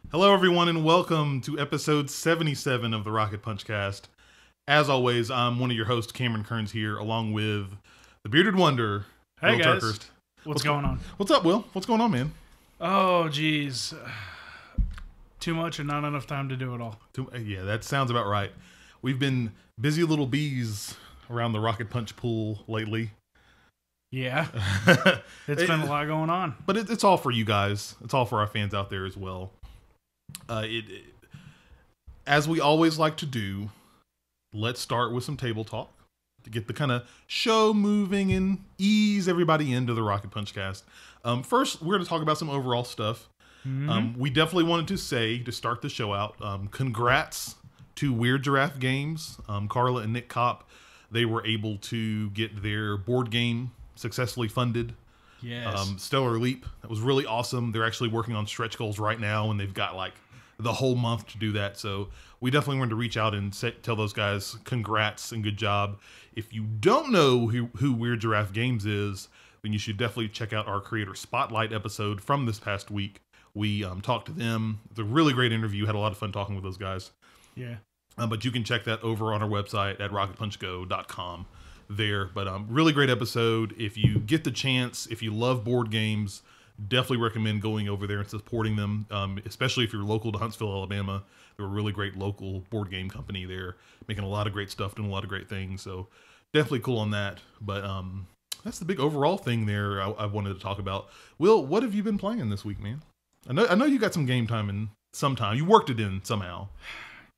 Hello, everyone, and welcome to episode 77 of the Rocket Punch Cast. As always, I'm one of your hosts, Cameron Kearns, here, along with the Bearded Wonder, Hey Will guys, Turkhurst. what's going on? What's up, Will? What's going on, man? Oh, geez, too much and not enough time to do it all. Yeah, that sounds about right. We've been busy little bees around the Rocket Punch pool lately. Yeah, it's been a lot going on. But it's all for you guys. It's all for our fans out there as well. As we always like to do, let's start with some table talk to get the kind of show moving and ease everybody into the Rocket Punch Cast. First, we're going to talk about some overall stuff. We definitely wanted to say, to start the show out, congrats to Weird Giraffe Games. Carla and Nick Kopp, they were able to get their board game successfully funded. Yes. Stellar Leap. That was really awesome. They're actually working on stretch goals right now, and they've got like the whole month to do that. So we definitely wanted to reach out and tell those guys congrats and good job. If you don't know who Weird Giraffe Games is, then you should definitely check out our Creator Spotlight episode from this past week. We talked to them. It's a really great interview. Had a lot of fun talking with those guys. Yeah. But you can check that over on our website at rocketpunchgo.com there. But really great episode. If you get the chance, if you love board games, definitely recommend going over there and supporting them, especially if you're local to Huntsville, Alabama. They're a really great local board game company there, making a lot of great stuff, doing a lot of great things. So definitely cool on that. But that's the big overall thing there I wanted to talk about. Will, what have you been playing this week, man? I know you got some game time in some time. You worked it in somehow.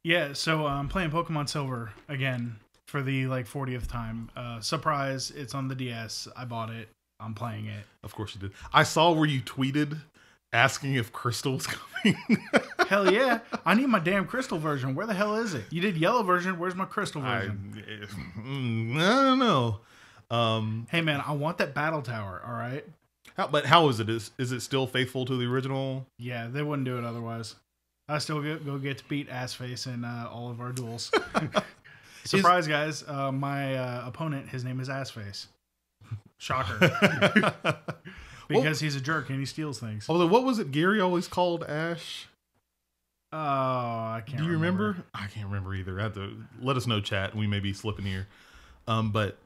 Yeah, so I'm playing Pokemon Silver again for the 40th time. Surprise, it's on the DS. I bought it. I'm playing it. Of course you did. I saw where you tweeted asking if Crystal was coming. Hell yeah. I need my damn Crystal version. Where the hell is it? You did yellow version. Where's my Crystal version? I don't know. Hey, man, I want that Battle Tower, all right? But how is it? Is it still faithful to the original? Yeah, they wouldn't do it otherwise. I still go get to beat Assface in all of our duels. Surprise, guys. My opponent, his name is Assface. Shocker. Because he's a jerk and he steals things. Although, what was it Gary always called Ash? Oh, I can't remember. Do you remember? I can't remember either. I have to let us know, chat. We may be slipping here. But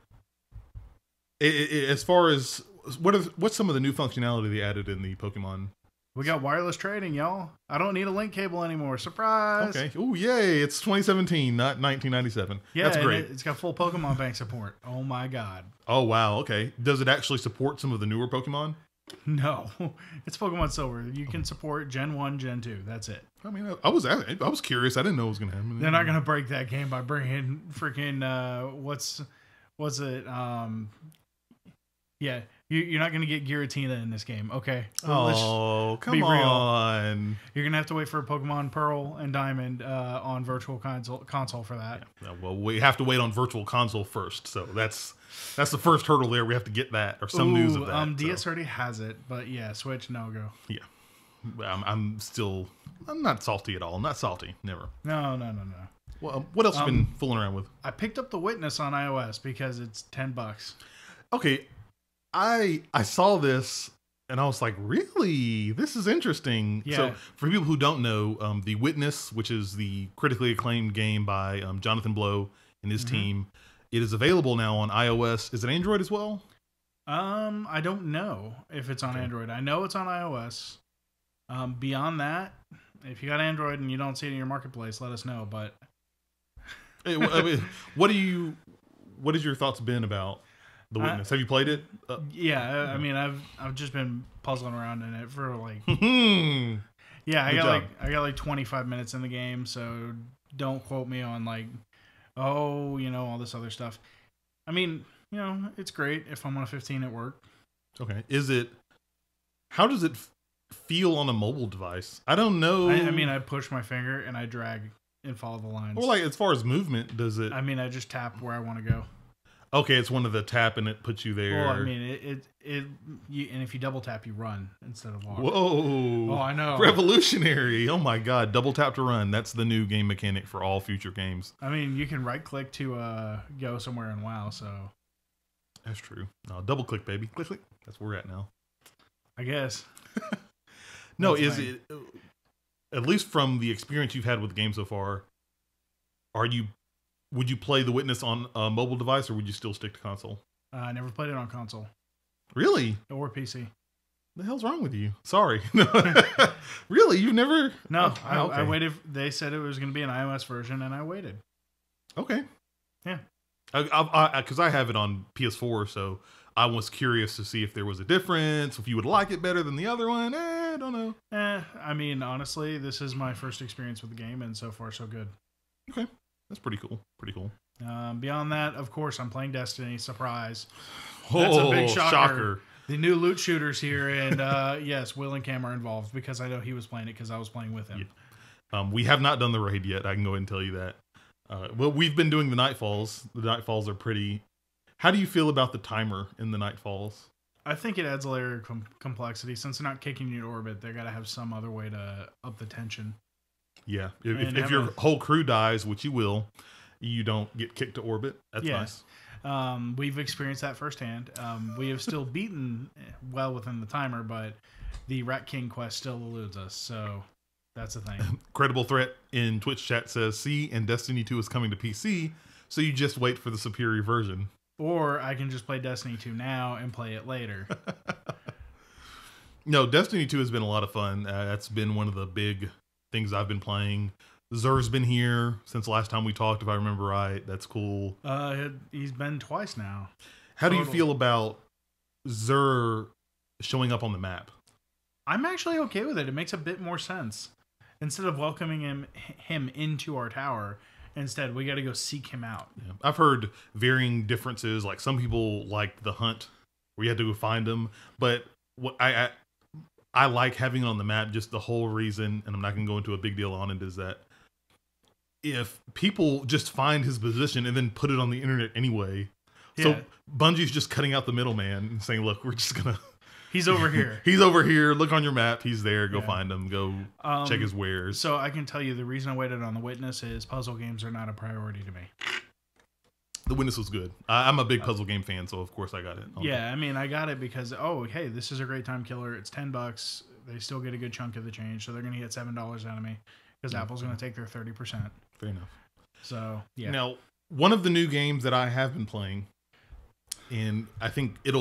as far as what's some of the new functionality they added in the Pokemon? We got wireless trading, y'all. I don't need a link cable anymore. Surprise! Okay. Oh, yay. It's 2017, not 1997. Yeah, that's great. It's got full Pokemon Bank support. Oh, my God. Oh, wow. Okay. Does it actually support some of the newer Pokemon? No. It's Pokemon Silver. You can support Gen 1, Gen 2. That's it. I mean, I was curious. I didn't know it was going to happen. They're not going to break that game by bringing freaking, what's it? Yeah. You're not going to get Giratina in this game, okay? Oh, come on. You're going to have to wait for Pokemon Pearl and Diamond on Virtual Console for that. Yeah, well, we have to wait on Virtual Console first, so that's the first hurdle there. We have to get that, or some news of that. DS already has it, but yeah, Switch, no go. Yeah. I'm not salty at all. I'm not salty. Never. No. Well, what else have you been fooling around with? I picked up The Witness on iOS because it's $10. Okay. I saw this and I was like, really? This is interesting. Yeah. So for people who don't know, The Witness, which is the critically acclaimed game by Jonathan Blow and his team, it is available now on iOS. Is it Android as well? I don't know if it's on Android. I know it's on iOS. Beyond that, if you got Android and you don't see it in your marketplace, let us know. But I mean, what has your thoughts been about The Witness? Have you played it? Yeah, I mean, I've just been puzzling around in it for like. Yeah, I got like 25 minutes in the game, so don't quote me on like, oh, all this other stuff. I mean, it's great if I'm on a 15 at work. Okay, how does it feel on a mobile device? I don't know. I mean, I push my finger and I drag and follow the lines. Or like as far as movement, does it? I mean, I just tap where I want to go. Okay, it's one of the tap and it puts you there. Well, I mean, and if you double tap, you run instead of walk. Whoa! Oh, I know. Revolutionary! Oh my God! Double tap to run. That's the new game mechanic for all future games. I mean, you can right click to go somewhere in WoW. So that's true. No, double click, baby. Click, click. That's where we're at now. I guess. No, is it? at least from the experience you've had with the game so far, would you play The Witness on a mobile device, or would you still stick to console? I never played it on console. Really? Or PC. The hell's wrong with you? Sorry. Really? You've never? No, Oh, okay. I waited. They said it was going to be an iOS version, and I waited. Okay. Yeah. Because I have it on PS4, so I was curious to see if there was a difference, if you would like it better than the other one. I don't know. I mean, honestly, this is my first experience with the game, and so far, so good. Okay. That's pretty cool. Pretty cool. Beyond that, of course, I'm playing Destiny. Surprise. That's a big shocker. Shocker. The new loot shooters here, and yes, Will and Cam are involved because I know he was playing it because I was playing with him. Yeah. We have not done the raid yet. I can go ahead and tell you that. Well, we've been doing the Nightfalls. The Nightfalls are pretty... How do you feel about the timer in the Nightfalls? I think it adds a layer of complexity. Since they're not kicking you to orbit, they got to have some other way to up the tension. Yeah. If your whole crew dies, which you will, you don't get kicked to orbit. That's nice. We've experienced that firsthand. We have still beaten well within the timer, but the Rat King quest still eludes us. So that's the thing. Credible Threat in Twitch chat says, see, and Destiny 2 is coming to PC, so you just wait for the superior version. Or I can just play Destiny 2 now and play it later. No, Destiny 2 has been a lot of fun. That's been one of the big things I've been playing. Zer's been here since the last time we talked, if I remember right. That's cool. He's been twice now. How do you feel about Zer showing up on the map? I'm actually okay with it. It makes a bit more sense. Instead of welcoming him into our tower, instead we got to go seek him out. Yeah. I've heard varying differences. Like some people like the hunt, where you had to go find him. But what I like having it on the map. Just the whole reason, and I'm not going to go into a big deal on it, is that if people just find his position and then put it on the internet anyway, so Bungie's just cutting out the middleman and saying, "Look, we're just gonna." He's over here. He's over here. Look on your map. He's there. Go find him. Go check his wares. So I can tell you the reason I waited on The Witness is puzzle games are not a priority to me. The Witness was good. I'm a big puzzle game fan, so of course I got it. Yeah, I mean, I got it because, hey, this is a great time killer. It's $10. They still get a good chunk of the change, so they're going to get $7 out of me because Apple's going to take their 30%. Fair enough. So, yeah. Now, one of the new games that I have been playing, and I think it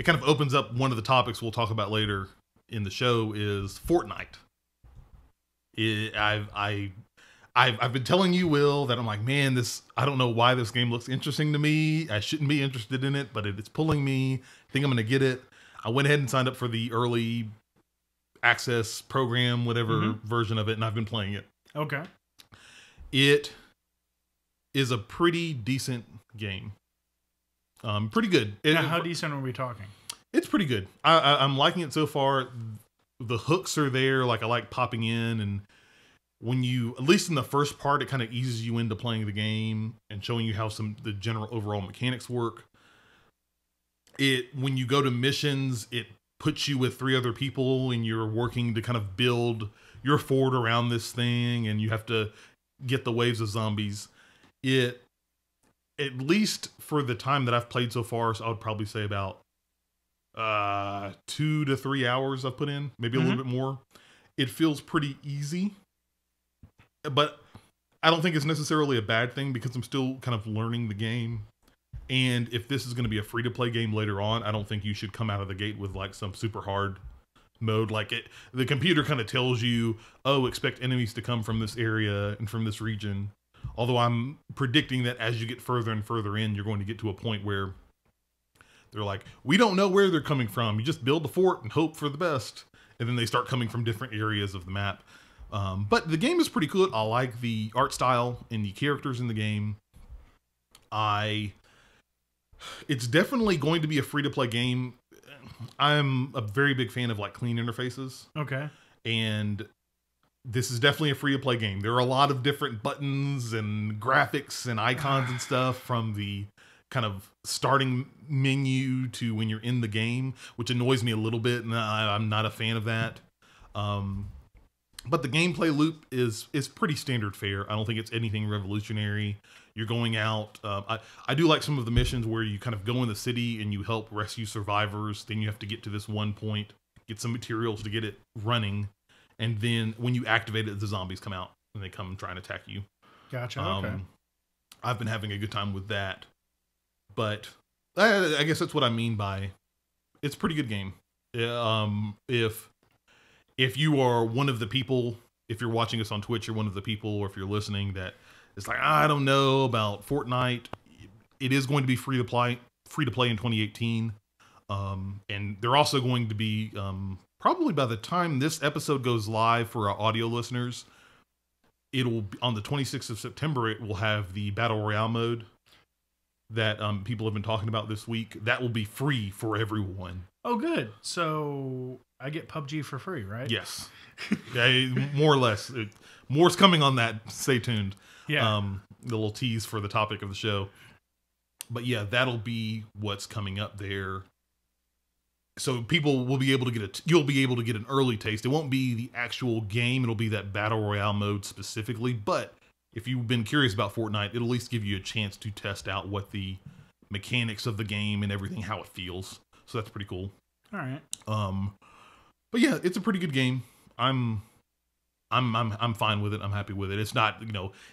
kind of opens up one of the topics we'll talk about later in the show, is Fortnite. I've been telling you, Will, that I'm like, man, I don't know why this game looks interesting to me. I shouldn't be interested in it, but it's pulling me. I think I'm going to get it. I went ahead and signed up for the early access program, whatever version of it, and I've been playing it. Okay. It is a pretty decent game. Pretty good. Now, how decent are we talking? It's pretty good. I'm liking it so far. The hooks are there. Like, I like popping in, and when you, at least in the first part, it kind of eases you into playing the game and showing you how the general overall mechanics work. When you go to missions, it puts you with 3 other people and you're working to kind of build your fort around this thing, and you have to get the waves of zombies. At least for the time that I've played so far, so I would probably say about 2 to 3 hours I've put in, maybe a little bit more. It feels pretty easy, but I don't think it's necessarily a bad thing because I'm still kind of learning the game. And if this is going to be a free-to-play game later on, I don't think you should come out of the gate with like some super hard mode. Like the computer kind of tells you, oh, expect enemies to come from this area and from this region. Although I'm predicting that as you get further and further in, you're going to get to a point where they're like, we don't know where they're coming from. You just build the fort and hope for the best. And then they start coming from different areas of the map. But the game is pretty cool. I like the art style and the characters in the game. It's definitely going to be a free-to-play game. I'm a very big fan of like clean interfaces. Okay. And this is definitely a free-to-play game. There are a lot of different buttons and graphics and icons and stuff from the kind of starting menu to when you're in the game, which annoys me a little bit, and I'm not a fan of that. But the gameplay loop is pretty standard fare. I don't think it's anything revolutionary. You're going out. I do like some of the missions where you kind of go in the city and you help rescue survivors. Then you have to get to this one point, get some materials to get it running, and then when you activate it, the zombies come out and they come try and attack you. Gotcha. Okay. I've been having a good time with that, but I guess that's what I mean by it's a pretty good game. If you are one of the people, if you're watching us on Twitch, you're one of the people, or if you're listening that is like, I don't know about Fortnite, it is going to be free to play in 2018. And they're also going to be, probably by the time this episode goes live for our audio listeners, it'll be on the 26th of September, it will have the Battle Royale mode that people have been talking about this week. That will be free for everyone. Oh, good. So I get PUBG for free, right? Yes. More or less. More's coming on that. Stay tuned. Yeah. The little tease for the topic of the show. But yeah, that'll be what's coming up there. So people will be able to get you'll be able to get an early taste. It won't be the actual game. It'll be that Battle Royale mode specifically. But if you've been curious about Fortnite, it'll at least give you a chance to test out what the mechanics of the game and everything, how it feels. So that's pretty cool. All right. But yeah, it's a pretty good game. I'm fine with it. I'm happy with it. It's not,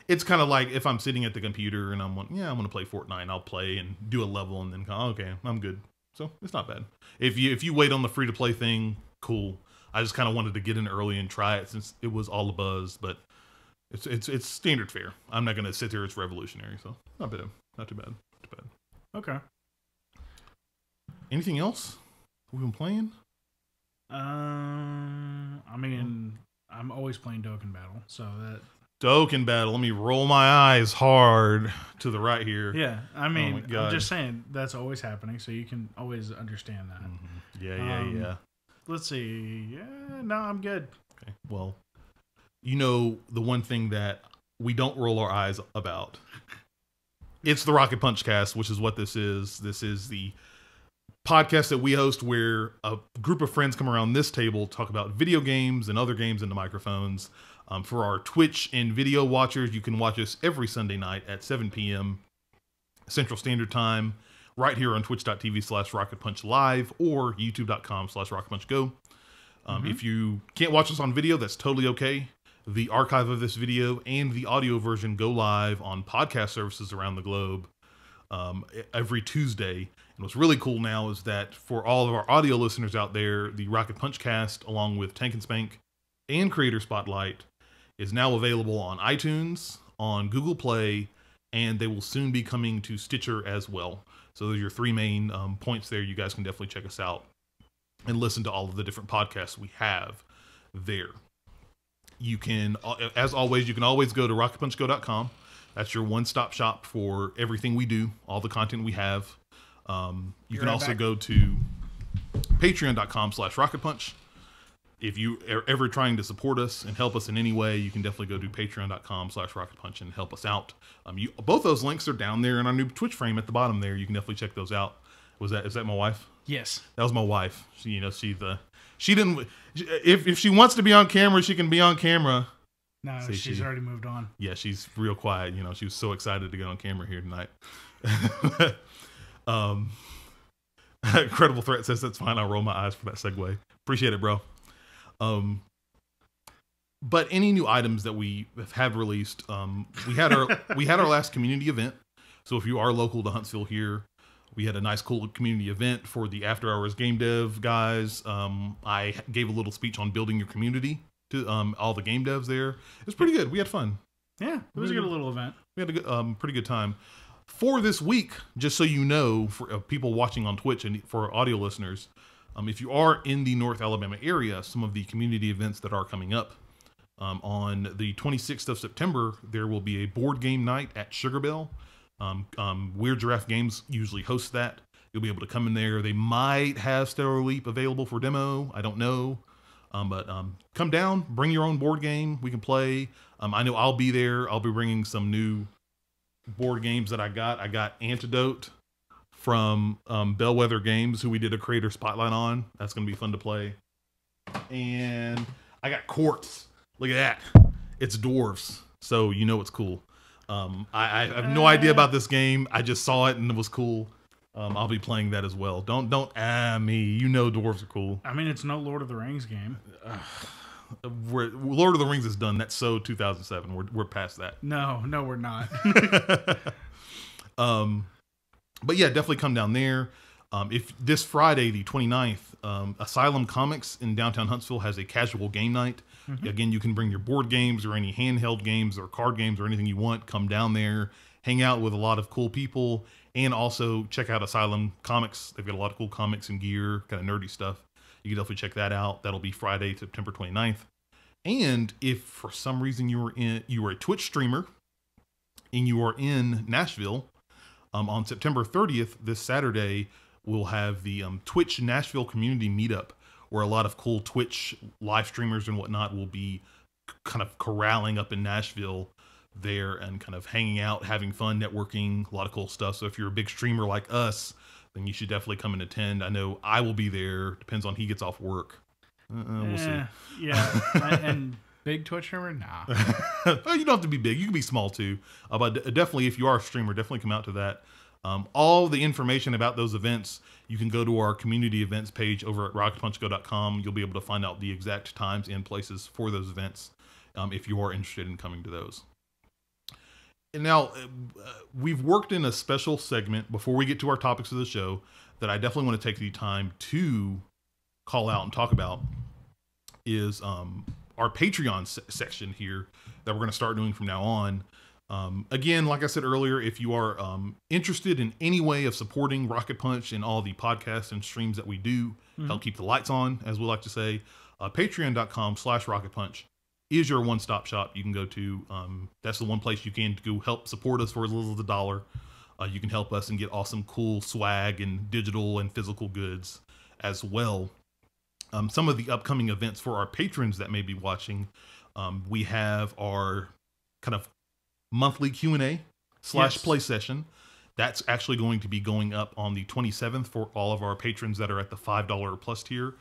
it's kind of like if I'm sitting at the computer and I'm going to play Fortnite, I'll play and do a level and then okay, I'm good. So it's not bad. If you wait on the free to play thing, cool. I just kind of wanted to get in early and try it since it was all a buzz, but it's standard fare. I'm not going to sit there. It's revolutionary. So not bad. Not too bad. Not too bad. Okay. Anything else we've been playing? I mean, I'm always playing Dokkan Battle, so that Dokkan Battle. Let me roll my eyes hard to the right here. Yeah, I mean, I'm just saying that's always happening, so you can always understand that. Mm-hmm. Yeah. Let's see. Yeah, no, I'm good. Okay. Well, the one thing that we don't roll our eyes about. It's the Rocket Punch Cast, which is what this is. This is the podcast that we host where a group of friends come around this table, talk about video games and other games into microphones. For our Twitch and video watchers, you can watch us every Sunday night at 7 p.m. Central Standard Time, right here on twitch.tv/rocketpunchlive or youtube.com/rocketpunchgo. If you can't watch us on video, that's totally okay. The archive of this video and the audio version go live on podcast services around the globe every Tuesday. And what's really cool now is that for all of our audio listeners out there, the Rocket Punch Cast, along with Tank and Spank and Creator Spotlight, is now available on iTunes, on Google Play, and they will soon be coming to Stitcher as well. So those are your three main points there. You guys can definitely check us out and listen to all of the different podcasts we have there. You can, as always, you can always go to rocketpunchgo.com. That's your one-stop shop for everything we do, all the content we have. You can also go to patreon.com/rocketpunch. If you are ever trying to support us and help us in any way, you can definitely go to patreon.com/rocketpunch and help us out. Both those links are down there in our new Twitch frame at the bottom there. You can definitely check those out. Is that my wife? Yes. That was my wife. She didn't, if she wants to be on camera, she can be on camera. No, she's already moved on. Yeah, she's real quiet. She was so excited to get on camera here tonight. Incredible Threat says that's fine. I'll roll my eyes for that segue. Appreciate it, bro. But any new items that we have released, we had our last community event. So if you are local to Huntsville here, we had a nice, cool community event for the After Hours Game Dev guys. I gave a little speech on building your community to all the game devs there. It was pretty good. We had fun. Yeah, it was a good little event. We had a good, pretty good time. For this week, just so you know, for people watching on Twitch and for audio listeners, if you are in the North Alabama area, some of the community events that are coming up, on the 26th of September, there will be a board game night at Sugar Bell. Weird Giraffe Games usually hosts that. You'll be able to come in there. They might have Stellar Leap available for demo. I don't know. But come down, bring your own board game. We can play. I know I'll be there. I'll be bringing some new board games that I got. I got Antidote from Bellwether Games, who we did a creator spotlight on. That's going to be fun to play. And I got Quartz. Look at that. It's dwarves. So it's cool. I have no idea about this game. I just saw it and it was cool. I'll be playing that as well. Don't me. Dwarves are cool. I mean, it's no Lord of the Rings game. Lord of the Rings is done. That's so 2007. We're past that. No, we're not. But yeah, definitely come down there. If this Friday, the 29th, Asylum Comics in downtown Huntsville has a casual game night. Mm-hmm. Again, you can bring your board games or any handheld games or card games or anything you want. Come down there, hang out with a lot of cool people, and also check out Asylum Comics. They've got a lot of cool comics and gear, kind of nerdy stuff. You can definitely check that out. That'll be Friday, September 29th. And if for some reason you were a Twitch streamer and you are in Nashville, on September 30th, this Saturday, we'll have the Twitch Nashville Community Meetup, where a lot of cool Twitch live streamers and whatnot will be kind of corralling up in Nashville there and kind of hanging out, having fun, networking, a lot of cool stuff. So if you're a big streamer like us, then you should definitely come and attend. I know I will be there. Depends on he gets off work. We'll see. Yeah. And big Twitch streamer? Nah. You don't have to be big. You can be small too. But definitely, if you are a streamer, definitely come out to that. All the information about those events, you can go to our community events page over at rocketpunchgo.com. You'll be able to find out the exact times and places for those events if you are interested in coming to those. And now, we've worked in a special segment before we get to our topics of the show that I definitely want to take the time to call out and talk about is our Patreon section here that we're going to start doing from now on. Again, like I said earlier, if you are interested in any way of supporting Rocket Punch and all the podcasts and streams that we do, help keep the lights on, as we like to say, patreon.com/rocketpunch is your one-stop shop. You can go to, that's the one place you can go help support us for as little as $1. You can help us and get awesome, cool swag and digital and physical goods as well. Some of the upcoming events for our patrons that may be watching, we have our kind of monthly Q&A / play session. That's actually going to be going up on the 27th for all of our patrons that are at the $5 plus tier.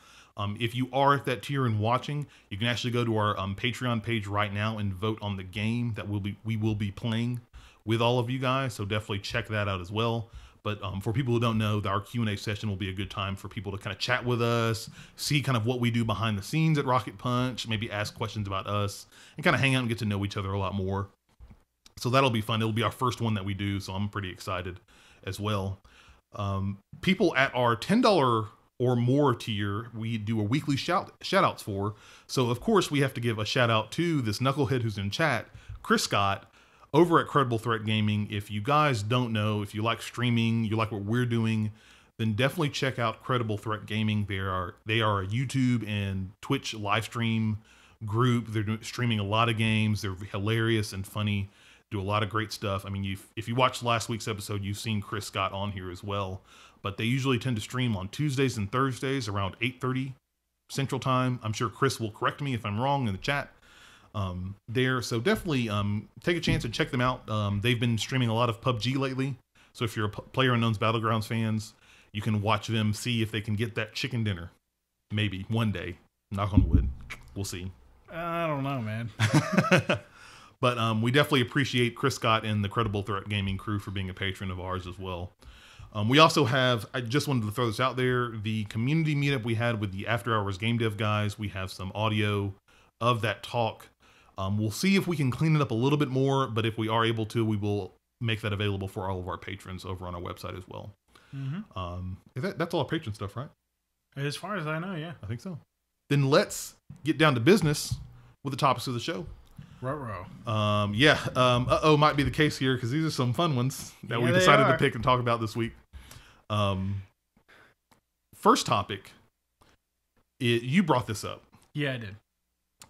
If you are at that tier and watching, you can actually go to our Patreon page right now and vote on the game that we will be playing with all of you guys. So definitely check that out as well. But for people who don't know, our Q&A session will be a good time for people to kind of chat with us, see kind of what we do behind the scenes at Rocket Punch, maybe ask questions about us, and kind of hang out and get to know each other a lot more. So that'll be fun. It'll be our first one that we do, so I'm pretty excited as well. People at our $10 or more tier, we do a weekly shout-outs for. So, of course, we have to give a shout-out to this knucklehead who's in chat, Chris Scott, over at Credible Threat Gaming. If you guys don't know, if you like streaming, you like what we're doing, then definitely check out Credible Threat Gaming. They are a YouTube and Twitch live stream group. They're streaming a lot of games. They're hilarious and funny. Do a lot of great stuff. I mean, if you watched last week's episode, you've seen Chris Scott on here as well. But they usually tend to stream on Tuesdays and Thursdays around 8:30 Central Time. I'm sure Chris will correct me if I'm wrong in the chat there. So definitely take a chance and check them out. They've been streaming a lot of PUBG lately. So if you're a PlayerUnknown's Battlegrounds fans, you can watch them, see if they can get that chicken dinner. Maybe one day. Knock on wood. We'll see. I don't know, man. But we definitely appreciate Chris Scott and the Credible Threat Gaming crew for being a patron of ours as well. We also have, I just wanted to throw this out there, the community meetup we had with the After Hours Game Dev guys. We have some audio of that talk. We'll see if we can clean it up a little bit more, but if we are able to, we will make that available for all of our patrons over on our website as well. That's all our patron stuff, right? As far as I know, yeah. I think so. Then let's get down to business with the topics of the show. Ruh-roh. Might be the case here because these are some fun ones that we decided to pick and talk about this week. First topic, you brought this up. Yeah, I did.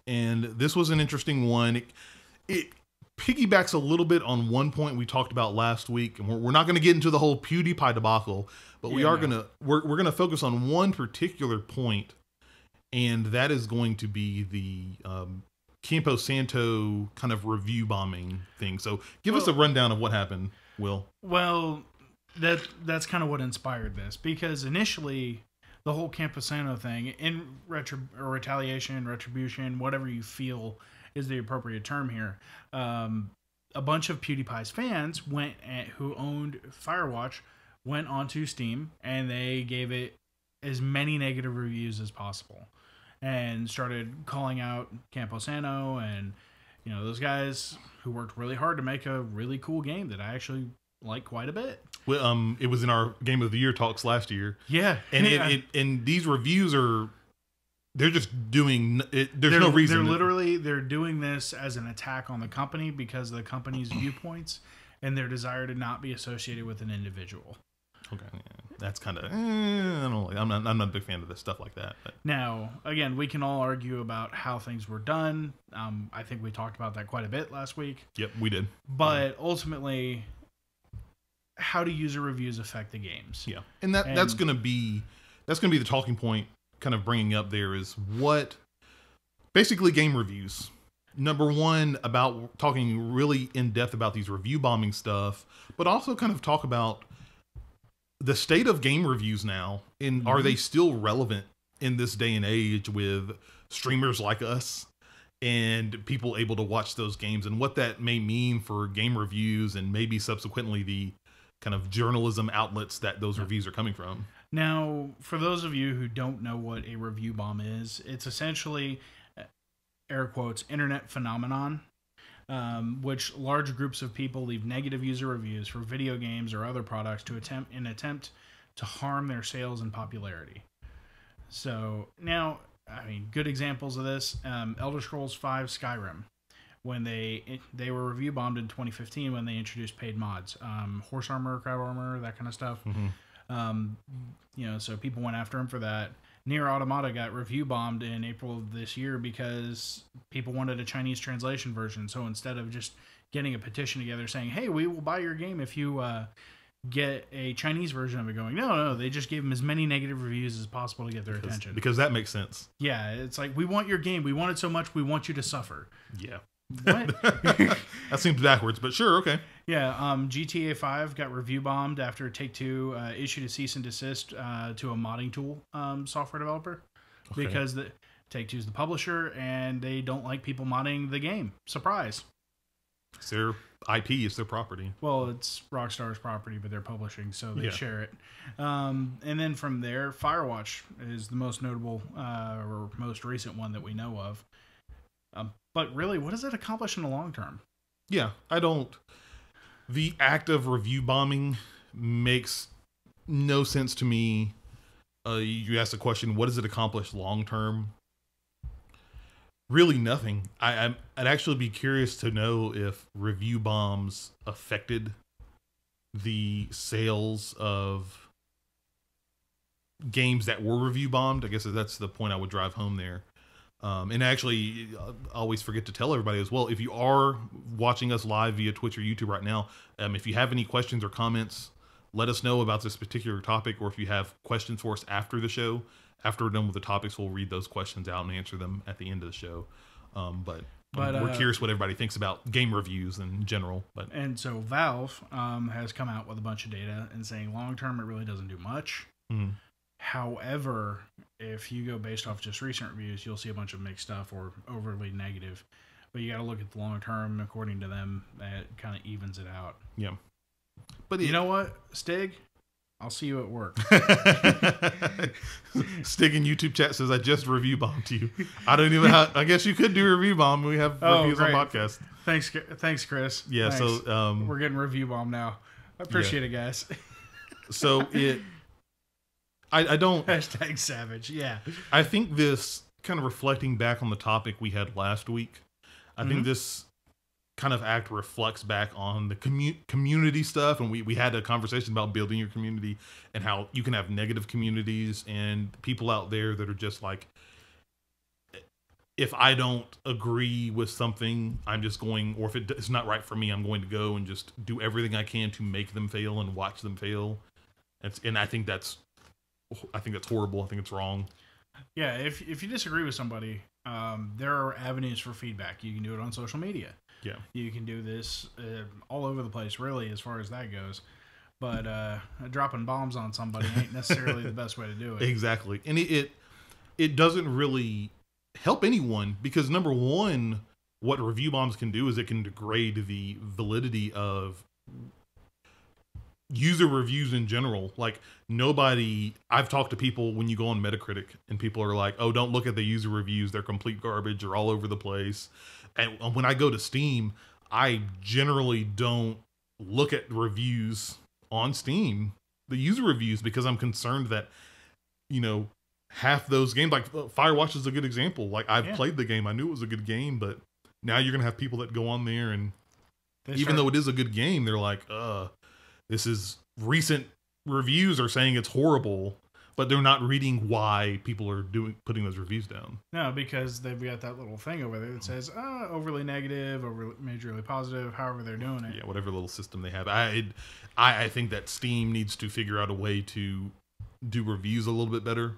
And this was an interesting one. It piggybacks a little bit on one point we talked about last week, and we're not going to get into the whole PewDiePie debacle, but we're going to focus on one particular point, and that is going to be the Campo Santo kind of review bombing thing. So give us a rundown of what happened, Will. Well, that's kind of what inspired this, because initially the whole Campo Santo thing, in retaliation, retribution, whatever you feel is the appropriate term here, a bunch of PewDiePie's fans who owned Firewatch went onto Steam and they gave it as many negative reviews as possible. and started calling out Camposano and those guys who worked really hard to make a really cool game that I actually like quite a bit. Well, it was in our Game of the Year talks last year. Yeah, and and these reviews they're just doing it. There's no reason. They're doing this as an attack on the company because of the company's viewpoints and their desire to not be associated with an individual. Okay, yeah. That's kind of I don't know. I'm not a big fan of this stuff like that. But. Now, again, we can all argue about how things were done. I think we talked about that quite a bit last week. Yep, we did. But ultimately, how do user reviews affect the games? Yeah, and that's going to be the talking point. Kind of bringing up there is what basically game reviews. Number one, about talking really in depth about these review bombing stuff, but also kind of talk about the state of game reviews now, and are they still relevant in this day and age with streamers like us and people able to watch those games, and what that may mean for game reviews and maybe subsequently the kind of journalism outlets that those reviews are coming from. Now, for those of you who don't know what a review bomb is, it's essentially, air quotes, internet phenomenon, which large groups of people leave negative user reviews for video games or other products to attempt to harm their sales and popularity. So now, I mean, good examples of this: Elder Scrolls V Skyrim, when they were review bombed in 2015 when they introduced paid mods, horse armor, crab armor, that kind of stuff. So people went after him for that. Nier Automata got review bombed in April of this year because people wanted a Chinese translation version. So instead of just getting a petition together saying, hey, we will buy your game if you get a Chinese version of it, going, no, they just gave them as many negative reviews as possible to get their attention. Because that makes sense. Yeah, it's like, we want your game. We want it so much, we want you to suffer. Yeah. What? That seems backwards, but sure, okay. Yeah, GTA 5 got review bombed after Take-Two issued a cease and desist to a modding tool software developer because Take-Two's the publisher and they don't like people modding the game. Surprise. It's their IP, it's their property. Well, it's Rockstar's property, but they're publishing, so they share it. And then from there, Firewatch is the most notable or most recent one that we know of. But really, what does it accomplish in the long term? Yeah, the act of review bombing makes no sense to me. You asked the question, what does it accomplish long term? Really nothing. I'd actually be curious to know if review bombs affected the sales of games that were review bombed. I guess that's the point I would drive home there. And actually, I always forget to tell everybody as well, if you are watching us live via Twitch or YouTube right now, if you have any questions or comments, let us know about this particular topic, or if you have questions for us after the show. After we're done with the topics, we'll read those questions out and answer them at the end of the show. But we're curious what everybody thinks about game reviews in general. And so Valve has come out with a bunch of data and saying long-term, it really doesn't do much. Mm-hmm. However, if you go based off just recent reviews, you'll see a bunch of mixed stuff or overly negative. But you got to look at the long term. According to them, that kind of evens it out. Yeah. But you know what, Stig? I'll see you at work. Stig in YouTube chat says, I just review bombed you. I don't even I guess you could do review bomb. We have reviews on podcast. Thanks, Chris. Yeah, thanks. So we're getting review bomb now. I appreciate it, guys. So I don't... Hashtag savage, yeah. I think this, kind of reflecting back on the topic we had last week, I think this kind of act reflects back on the community stuff. And we had a conversation about building your community and how you can have negative communities and people out there that are just like, if I don't agree with something, I'm just going, or if it's not right for me, I'm going to go and just do everything I can to make them fail and watch them fail. And I think that's horrible. I think it's wrong. Yeah, if you disagree with somebody, there are avenues for feedback. You can do it on social media. Yeah. You can do this all over the place, really, as far as that goes. But dropping bombs on somebody ain't necessarily the best way to do it. Exactly. And it doesn't really help anyone because, number one, what review bombs can do is it can degrade the validity of user reviews in general. Like I've talked to people when you go on Metacritic and people are like, oh, don't look at the user reviews. They're complete garbage. They're all over the place. And when I go to Steam, I generally don't look at reviews on Steam, the user reviews, because I'm concerned that, half those games, like Firewatch is a good example. Like I've played the game. I knew it was a good game, but now you're going to have people that go on there and even though it is a good game, they're like, this is recent reviews are saying it's horrible, but they're not reading why people are putting those reviews down. No, because they've got that little thing over there that says overly negative, majorly positive, however they're doing it. Yeah, whatever little system they have. I think that Steam needs to figure out a way to do reviews a little bit better.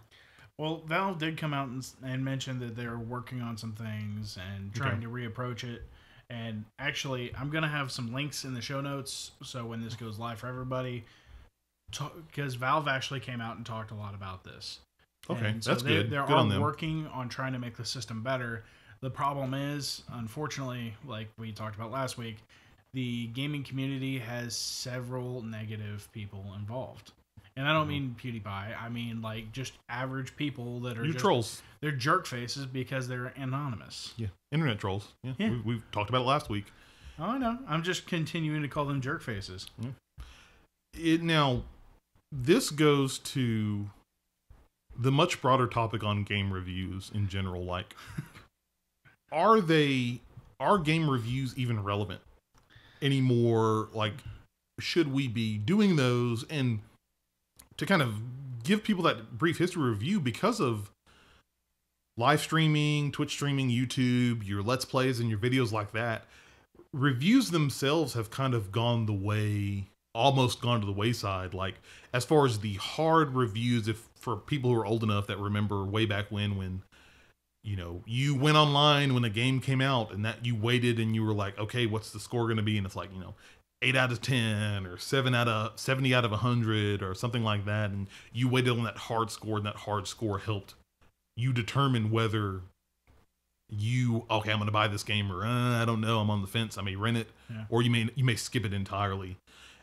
Well, Valve did come out and mention that they're working on some things and trying to reapproach it. And actually, I'm going to have some links in the show notes so when this goes live for everybody, because Valve actually came out and talked a lot about this. Okay, so that's good. They're good on them. working on trying to make the system better. The problem is, unfortunately, like we talked about last week, the gaming community has several negative people involved. And I don't mean PewDiePie. I mean like just average people that are trolls. They're jerk faces because they're anonymous. Yeah, internet trolls. Yeah. We've talked about it last week. Oh, I know. I'm just continuing to call them jerk faces. Yeah. Now, this goes to the much broader topic on game reviews in general. Like, are game reviews even relevant anymore? Like, should we be doing those? And to kind of give people that brief history review, because of live streaming, Twitch streaming, YouTube, your Let's Plays and your videos like that, reviews themselves have kind of almost gone to the wayside. Like, as far as the hard reviews, for people who are old enough that remember way back when you went online when a game came out and that you waited and you were like, okay, what's the score going to be? And it's like, 8 out of 10 or 70 out of 100 or something like that. And you waited on that hard score, and that hard score helped you determine whether I'm going to buy this game, or I don't know, I'm on the fence, I may rent it, or you may skip it entirely.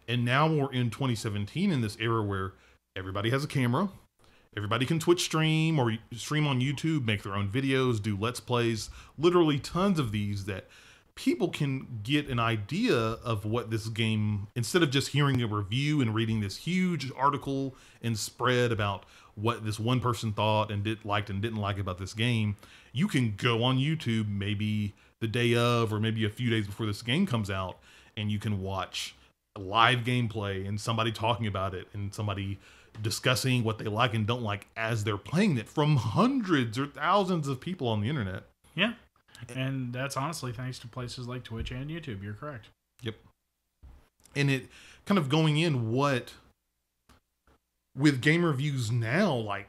And now we're in 2017 in this era where everybody has a camera, everybody can Twitch stream or stream on YouTube, make their own videos, do Let's Plays, literally tons of these that people can get an idea of what this game, instead of just hearing a review and reading this huge article and spread about what this one person thought and liked and didn't like about this game. You can go on YouTube maybe the day of or maybe a few days before this game comes out, and you can watch live gameplay and somebody talking about it and somebody discussing what they like and don't like as they're playing it from hundreds or thousands of people on the internet. Yeah. And that's honestly thanks to places like Twitch and YouTube. You're correct. Yep. And it kind of going in with game reviews now, like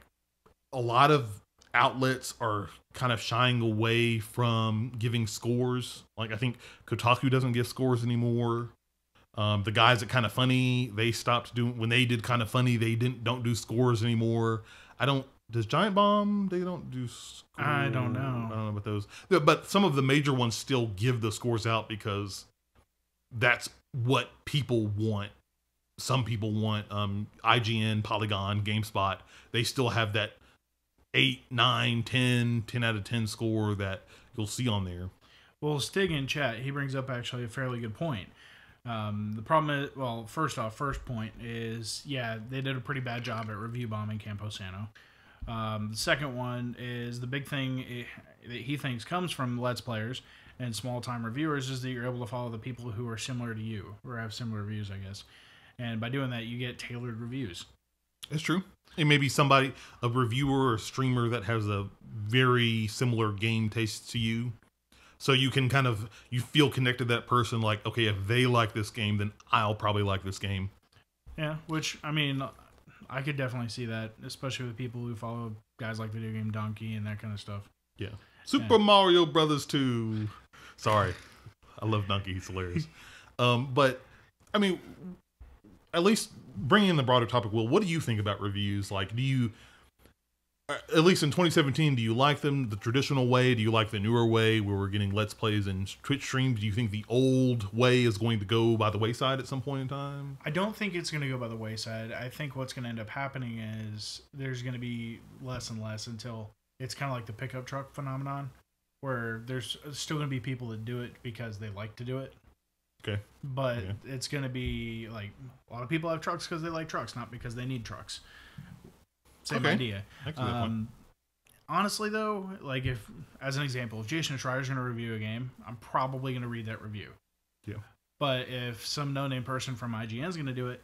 a lot of outlets are kind of shying away from giving scores. Like I think Kotaku doesn't give scores anymore. The guys at Kind of Funny, they stopped doing, when they did Kind of Funny, they don't do scores anymore. Does Giant Bomb, they don't do scores? I don't know. I don't know about those. But some of the major ones still give the scores out because that's what people want. Some people want IGN, Polygon, GameSpot. They still have that 8, 9, 10 out of 10 score that you'll see on there. Well, Stig in chat, he brings up actually a fairly good point. The problem is, well, first point is, they did a pretty bad job at review bombing Campo Santo. The second one is the big thing that he thinks comes from Let's Players and small-time reviewers is that you're able to follow the people who are similar to you, or have similar views, I guess. And by doing that, you get tailored reviews. It's true. It may be a reviewer or streamer that has a very similar game taste to you. So you can you feel connected to that person, like, okay, if they like this game, then I'll probably like this game. Yeah, which, I mean, I could definitely see that, especially with people who follow guys like Video Game Donkey and that kind of stuff. Yeah. Super Mario Brothers 2. Sorry. I love Donkey. He's hilarious. But, I mean, at least bringing in the broader topic, Will, what do you think about reviews? Like, at least in 2017, do you like them the traditional way? Do you like the newer way where we're getting Let's Plays and Twitch streams? Do you think the old way is going to go by the wayside at some point in time? I don't think it's going to go by the wayside. I think what's going to end up happening is there's going to be less and less until it's kind of like the pickup truck phenomenon, where there's still going to be people that do it because they like to do it. Okay. But it's going to be like a lot of people have trucks because they like trucks, not because they need trucks. Same idea. Honestly, though, like if, as an example, if Jason Schreier's going to review a game, I'm probably going to read that review. Yeah. But if some no-name person from IGN is going to do it,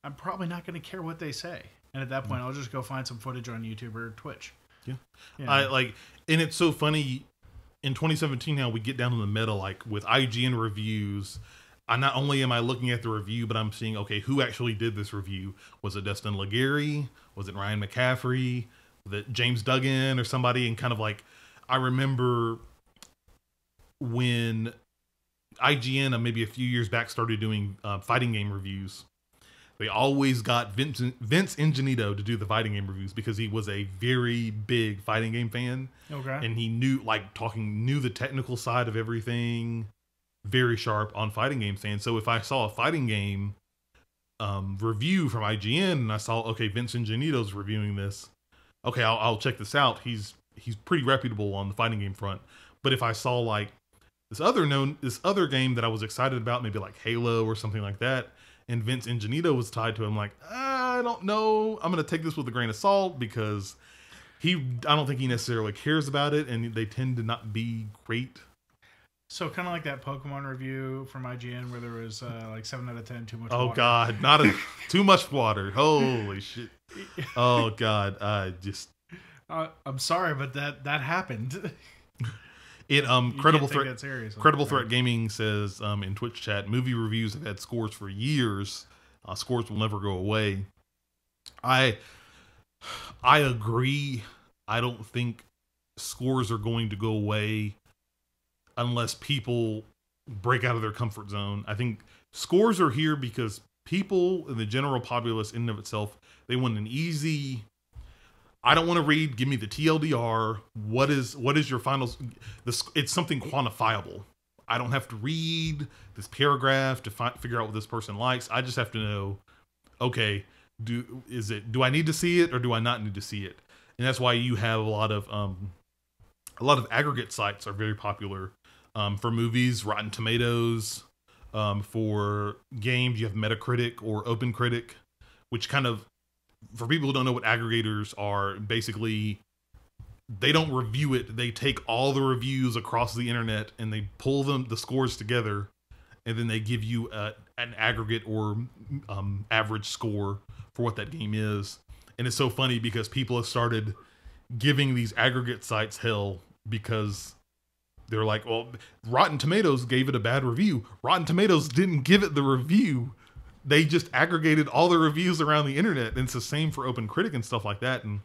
I'm probably not going to care what they say. And at that point, I'll just go find some footage on YouTube or Twitch. Yeah. You know? And it's so funny in 2017 now we get down to the meta, like with IGN reviews. I not only am I looking at the review, but I'm seeing, okay, who actually did this review? Was it Destin Legary? Was it Ryan McCaffrey? Was it James Duggan or somebody? And kind of like, I remember when IGN, maybe a few years back, started doing fighting game reviews. They always got Vince Ingenito to do the fighting game reviews because he was a very big fighting game fan. Okay. And he knew the technical side of everything. Very sharp on fighting game fans. So if I saw a fighting game review from IGN and I saw, okay, Vince Ingenito's reviewing this, okay, I'll check this out. He's pretty reputable on the fighting game front. But if I saw like this other game that I was excited about, maybe like Halo or something like that, and Vince Ingenito was tied to it, I'm like, I don't know. I'm gonna take this with a grain of salt because I don't think he necessarily cares about it, and they tend to not be great. So kind of like that Pokemon review from IGN where there was like 7 out of 10 too much water. water. God, too much water. Holy shit. Oh God, I'm sorry, but that happened. Credible Threat Gaming says in Twitch chat, movie reviews have had scores for years. Scores will never go away. I agree. I don't think scores are going to go away unless people break out of their comfort zone. I think scores are here because people in the general populace in and of itself, they want an easy, I don't want to read, give me the TLDR. What is your final, it's something quantifiable. I don't have to read this paragraph to figure out what this person likes. I just have to know, okay, do I need to see it or do I not need to see it? And that's why you have a lot of aggregate sites are very popular. For movies, Rotten Tomatoes. For games, you have Metacritic or OpenCritic, which kind of, for people who don't know what aggregators are, basically, they don't review it. They take all the reviews across the internet and they pull the scores together, and then they give you an aggregate or average score for what that game is. And it's so funny because people have started giving these aggregate sites hell because they're like, well, Rotten Tomatoes gave it a bad review. Rotten Tomatoes didn't give it the review. They just aggregated all the reviews around the internet. And it's the same for OpenCritic and stuff like that. And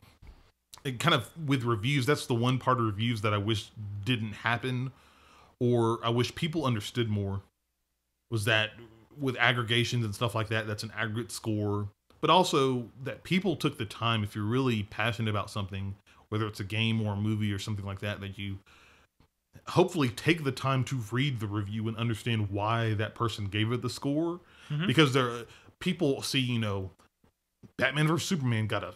it kind of, with reviews, that's the one part of reviews that I wish didn't happen, or I wish people understood more, was that with aggregations and stuff like that, that's an aggregate score. But also that people took the time, if you're really passionate about something, whether it's a game or a movie or something like that, that you hopefully take the time to read the review and understand why that person gave it the score. Mm-hmm. Because people see, Batman vs Superman got a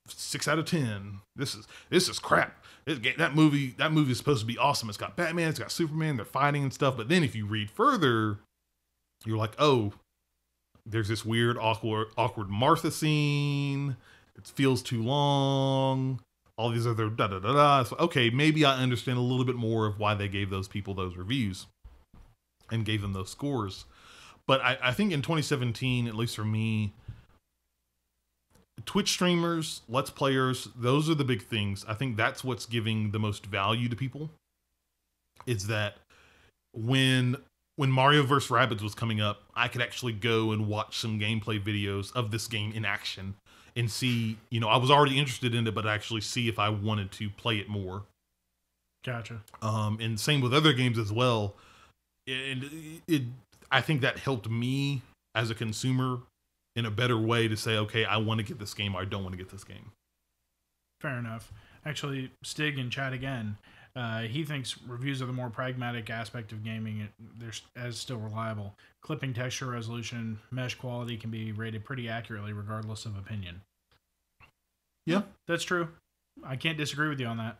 6 out of 10. This is crap. That movie is supposed to be awesome. It's got Batman, it's got Superman, they're fighting and stuff. But then if you read further, you're like, oh, there's this weird, awkward Martha scene. It feels too long. All these other da-da-da-da. So, okay, maybe I understand a little bit more of why they gave those people those reviews and gave them those scores. But I think in 2017, at least for me, Twitch streamers, Let's Players, those are the big things. I think that's what's giving the most value to people. Is that when Mario vs. Rabbids was coming up, I could actually go and watch some gameplay videos of this game in action and see, I was already interested in it, but actually see if I wanted to play it more. Gotcha. And same with other games as well. I think that helped me as a consumer in a better way to say, okay, I want to get this game or I don't want to get this game. Fair enough. Actually, Stig in chat again. He thinks reviews are the more pragmatic aspect of gaming. They're as still reliable. Clipping, texture, resolution, mesh quality can be rated pretty accurately regardless of opinion. Yeah, that's true. I can't disagree with you on that.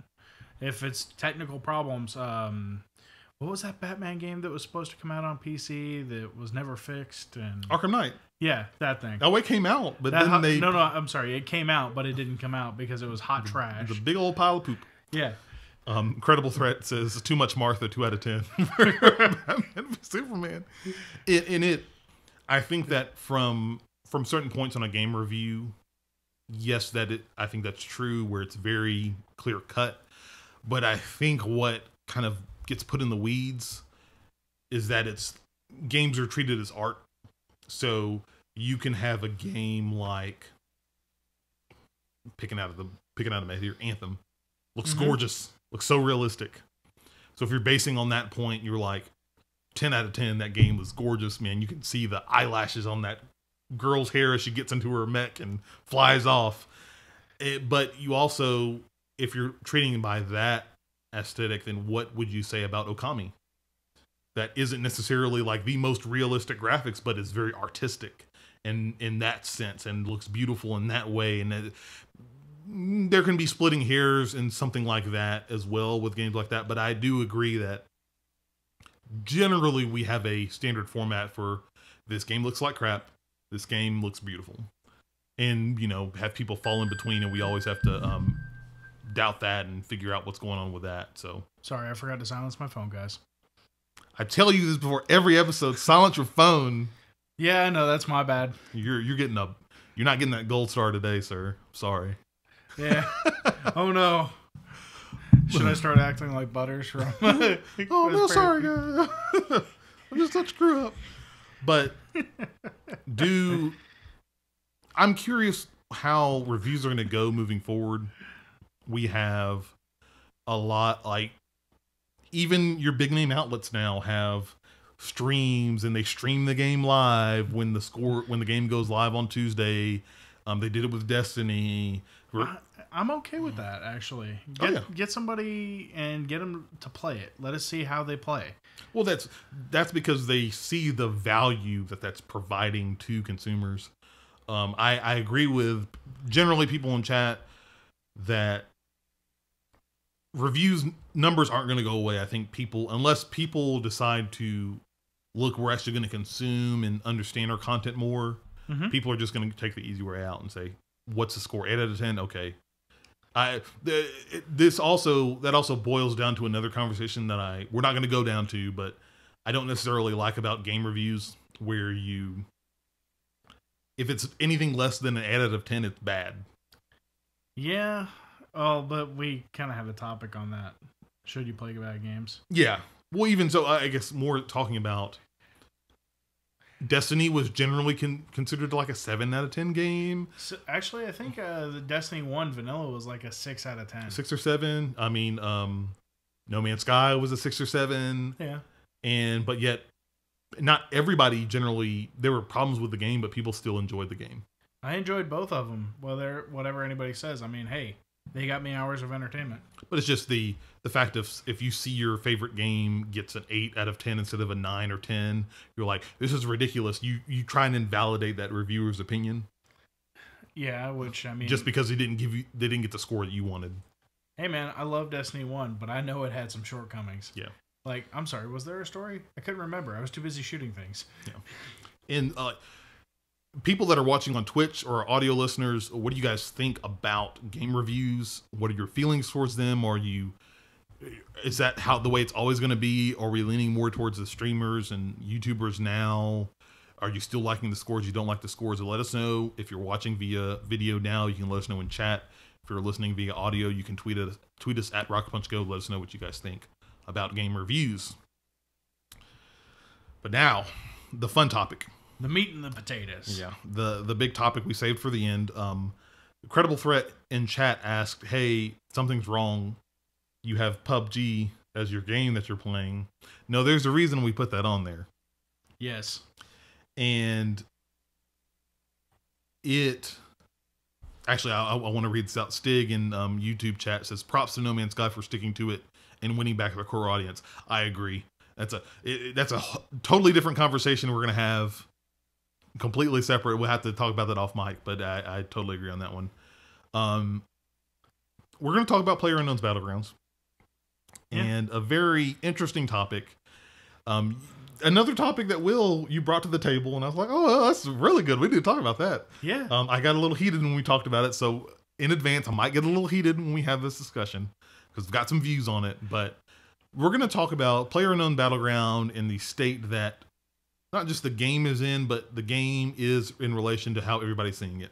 If it's technical problems, what was that Batman game that was supposed to come out on PC that was never fixed? And Arkham Knight. Yeah, that thing. Oh, it came out, but then they... No, I'm sorry. It came out, but it didn't come out because it was hot trash. The big old pile of poop. Yeah. Incredible Threat says, too much Martha, 2 out of 10. Batman v Superman. I think that from certain points on a game review, yes, I think that's true, where it's very clear cut. But I think what kind of gets put in the weeds is that games are treated as art. So you can have a game like picking out of my here, Anthem. Looks gorgeous. Looks so realistic. So if you're basing on that point, you're like 10 out of 10. That game was gorgeous, man. You can see the eyelashes on that girl's hair as she gets into her mech and flies off. But you also, if you're treating it by that aesthetic, then what would you say about Okami? That isn't necessarily like the most realistic graphics, but is very artistic and in that sense, and looks beautiful in that way. And there can be splitting hairs and something like that as well with games like that. But I do agree that generally we have a standard format for this game looks like crap, this game looks beautiful, and have people fall in between, and we always have to doubt that and figure out what's going on with that. So sorry, I forgot to silence my phone, guys. I tell you this before every episode: silence your phone. Yeah, I know, that's my bad. You're not getting that gold star today, sir. Sorry. Yeah. Oh no. Should I start acting like Butters from? Oh no, sorry, guys. I'm just such a screw up. But I'm curious how reviews are going to go moving forward. We have a lot, like even your big name outlets now have streams, and they stream the game live when the game goes live on Tuesday. They did it with Destiny. I'm okay with that, actually. Get somebody and get them to play it. Let us see how they play. Well, that's because they see the value that's providing to consumers. I agree with generally people in chat that reviews numbers aren't going to go away. I think unless people decide to look, we're actually going to consume and understand our content more. People are just going to take the easy way out and say, what's the score? 8 out of 10? Okay. That also boils down to another conversation that we're not going to go down to, but I don't necessarily like about game reviews, where if it's anything less than an 8 out of 10, it's bad. Yeah. Oh, but we kind of have a topic on that. Should you play bad games? Yeah. Well, even so, I guess more talking about Destiny was generally considered like a 7 out of 10 game. So, actually, I think the Destiny 1 vanilla was like a 6 out of 10. 6 or 7. I mean, No Man's Sky was a 6 or 7. Yeah. But yet, not everybody generally, there were problems with the game, but people still enjoyed the game. I enjoyed both of them, whatever anybody says. I mean, hey, they got me hours of entertainment. But it's just the fact of, if you see your favorite game gets an 8 out of 10 instead of a 9 or 10, you're like, this is ridiculous. You try and invalidate that reviewer's opinion. Yeah, which, I mean, just because they didn't get the score that you wanted. Hey man, I love Destiny 1, but I know it had some shortcomings. Yeah. Like, I'm sorry, was there a story? I couldn't remember. I was too busy shooting things. Yeah. And people that are watching on Twitch or audio listeners, what do you guys think about game reviews? What are your feelings towards them? Is that the way it's always going to be? Are we leaning more towards the streamers and YouTubers now? Are you still liking the scores? You don't like the scores? Let us know. If you're watching via video now, you can let us know in chat. If you're listening via audio, you can tweet us at RocketPunchGo. Let us know what you guys think about game reviews. But now, the fun topic. The meat and the potatoes. Yeah, the big topic we saved for the end. Credible Threat in chat asked, hey, something's wrong. You have PUBG as your game that you're playing. No, there's a reason we put that on there. Yes. And Actually, I want to read this out. Stig in YouTube chat says, props to No Man's Sky for sticking to it and winning back their core audience. I agree. That's a totally different conversation we're going to have, completely separate. We'll have to talk about that off mic, but I totally agree on that one. We're going to talk about PlayerUnknown's Battlegrounds, and a very interesting topic. Another topic that you brought to the table, and I was like, oh, that's really good. We need to talk about that. Yeah. I got a little heated when we talked about it, so in advance, I might get a little heated when we have this discussion because I've got some views on it. But we're going to talk about PlayerUnknown Battleground in the state that not just the game is in, but the game is in relation to how everybody's seeing it.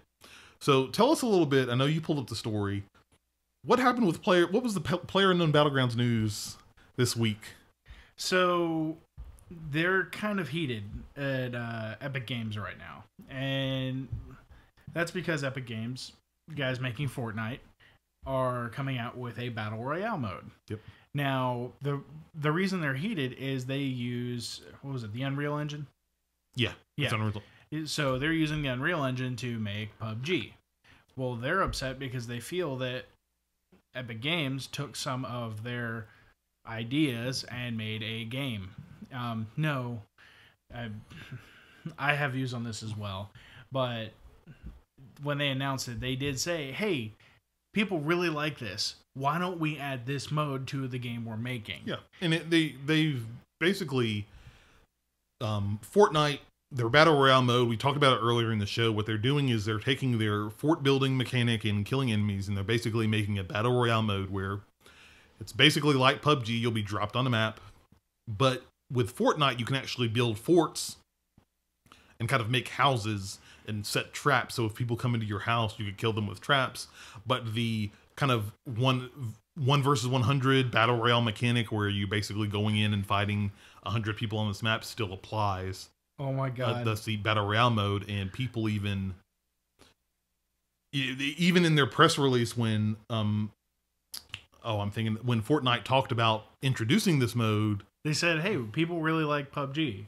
So tell us a little bit. I know you pulled up the story. What happened with what was the PlayerUnknown Battlegrounds news this week? So they're kind of heated at Epic Games right now. And that's because Epic Games, guys making Fortnite, are coming out with a Battle Royale mode. Yep. Now, the reason they're heated is they use, what was it, the Unreal Engine? Yeah. Yeah. Unreal. So they're using the Unreal Engine to make PUBG. Well, they're upset because they feel that Epic Games took some of their ideas and made a game. No, I have views on this as well, but when they announced it, they did say, hey, people really like this. Why don't we add this mode to the game we're making? Yeah, and they've basically, Fortnite, their Battle Royale mode, we talked about it earlier in the show, what they're doing is they're taking their fort building mechanic and killing enemies, and they're basically making a Battle Royale mode where it's basically like PUBG, you'll be dropped on a map, but with Fortnite, you can actually build forts and kind of make houses and set traps. So if people come into your house, you could kill them with traps. But the kind of one versus 100 Battle Royale mechanic where you basically going in and fighting 100 people on this map still applies. Oh my God. That's the Battle Royale mode, and people even in their press release when I'm thinking when Fortnite talked about introducing this mode, they said, hey, people really like PUBG.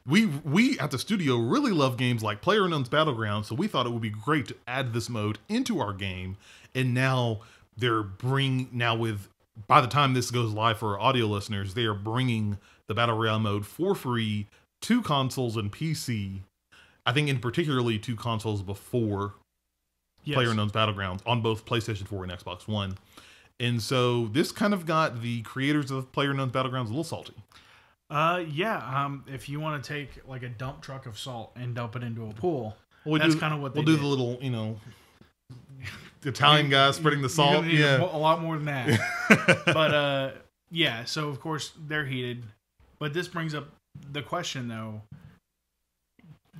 We at the studio really love games like PlayerUnknown's Battlegrounds, so we thought it would be great to add this mode into our game. And now by the time this goes live for our audio listeners, they are bringing the Battle Royale mode for free to consoles and PC. I think in particularly to consoles before PlayerUnknown's Battlegrounds on both PlayStation 4 and Xbox One. And so this kind of got the creators of PlayerUnknown's Battlegrounds a little salty. If you want to take like a dump truck of salt and dump it into a pool, that's kind of what they do. The little, the Italian guy spreading the salt. A lot more than that. But so of course they're heated. But this brings up the question though: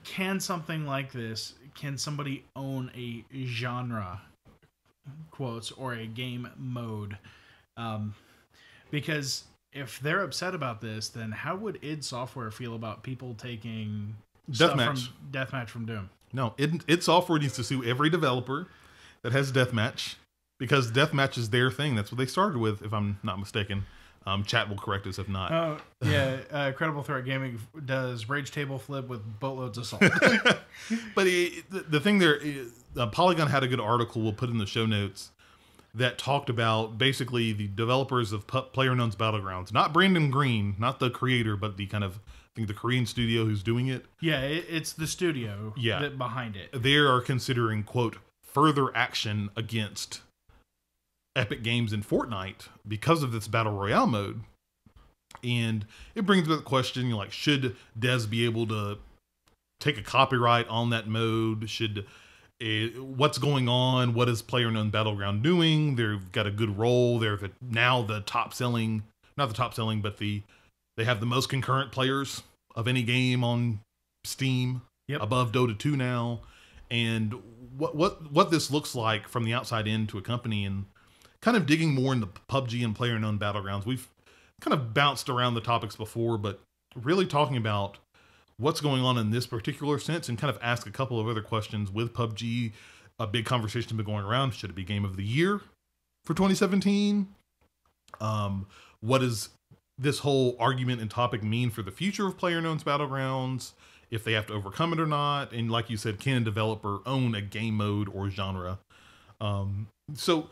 can something like this? Can somebody own a genre? Quotes or a game mode, because if they're upset about this, then how would id Software feel about people taking Deathmatch from Doom? No, id Software needs to sue every developer that has Deathmatch, because Deathmatch is their thing. That's what they started with, if I'm not mistaken. Chat will correct us if not. Oh yeah, Credible Threat Gaming does Rage Table Flip with boatloads of salt. But the thing there is, Polygon had a good article we'll put in the show notes that talked about basically the developers of PlayerUnknown's Battlegrounds. Not Brandon Green, not the creator, but the kind of, I think the Korean studio who's doing it. Yeah, it's the studio behind it. They are considering, quote, further action against Epic Games and Fortnite because of this Battle Royale mode. And it brings up the question, should Des be able to take a copyright on that mode? What's going on? What is PlayerUnknown Battleground doing? They've got a good role. They're now the top selling, not the top selling, but they have the most concurrent players of any game on Steam, above Dota 2 now. And what this looks like from the outside in to a company, and kind of digging more into PUBG and PlayerUnknown Battlegrounds. We've kind of bounced around the topics before, but really talking about what's going on in this particular sense, and kind of ask a couple of other questions with PUBG. A big conversation has been going around. Should it be Game of the Year for 2017? What does this whole argument and topic mean for the future of PlayerUnknown's Battlegrounds? if they have to overcome it or not. And like you said, can a developer own a game mode or genre? So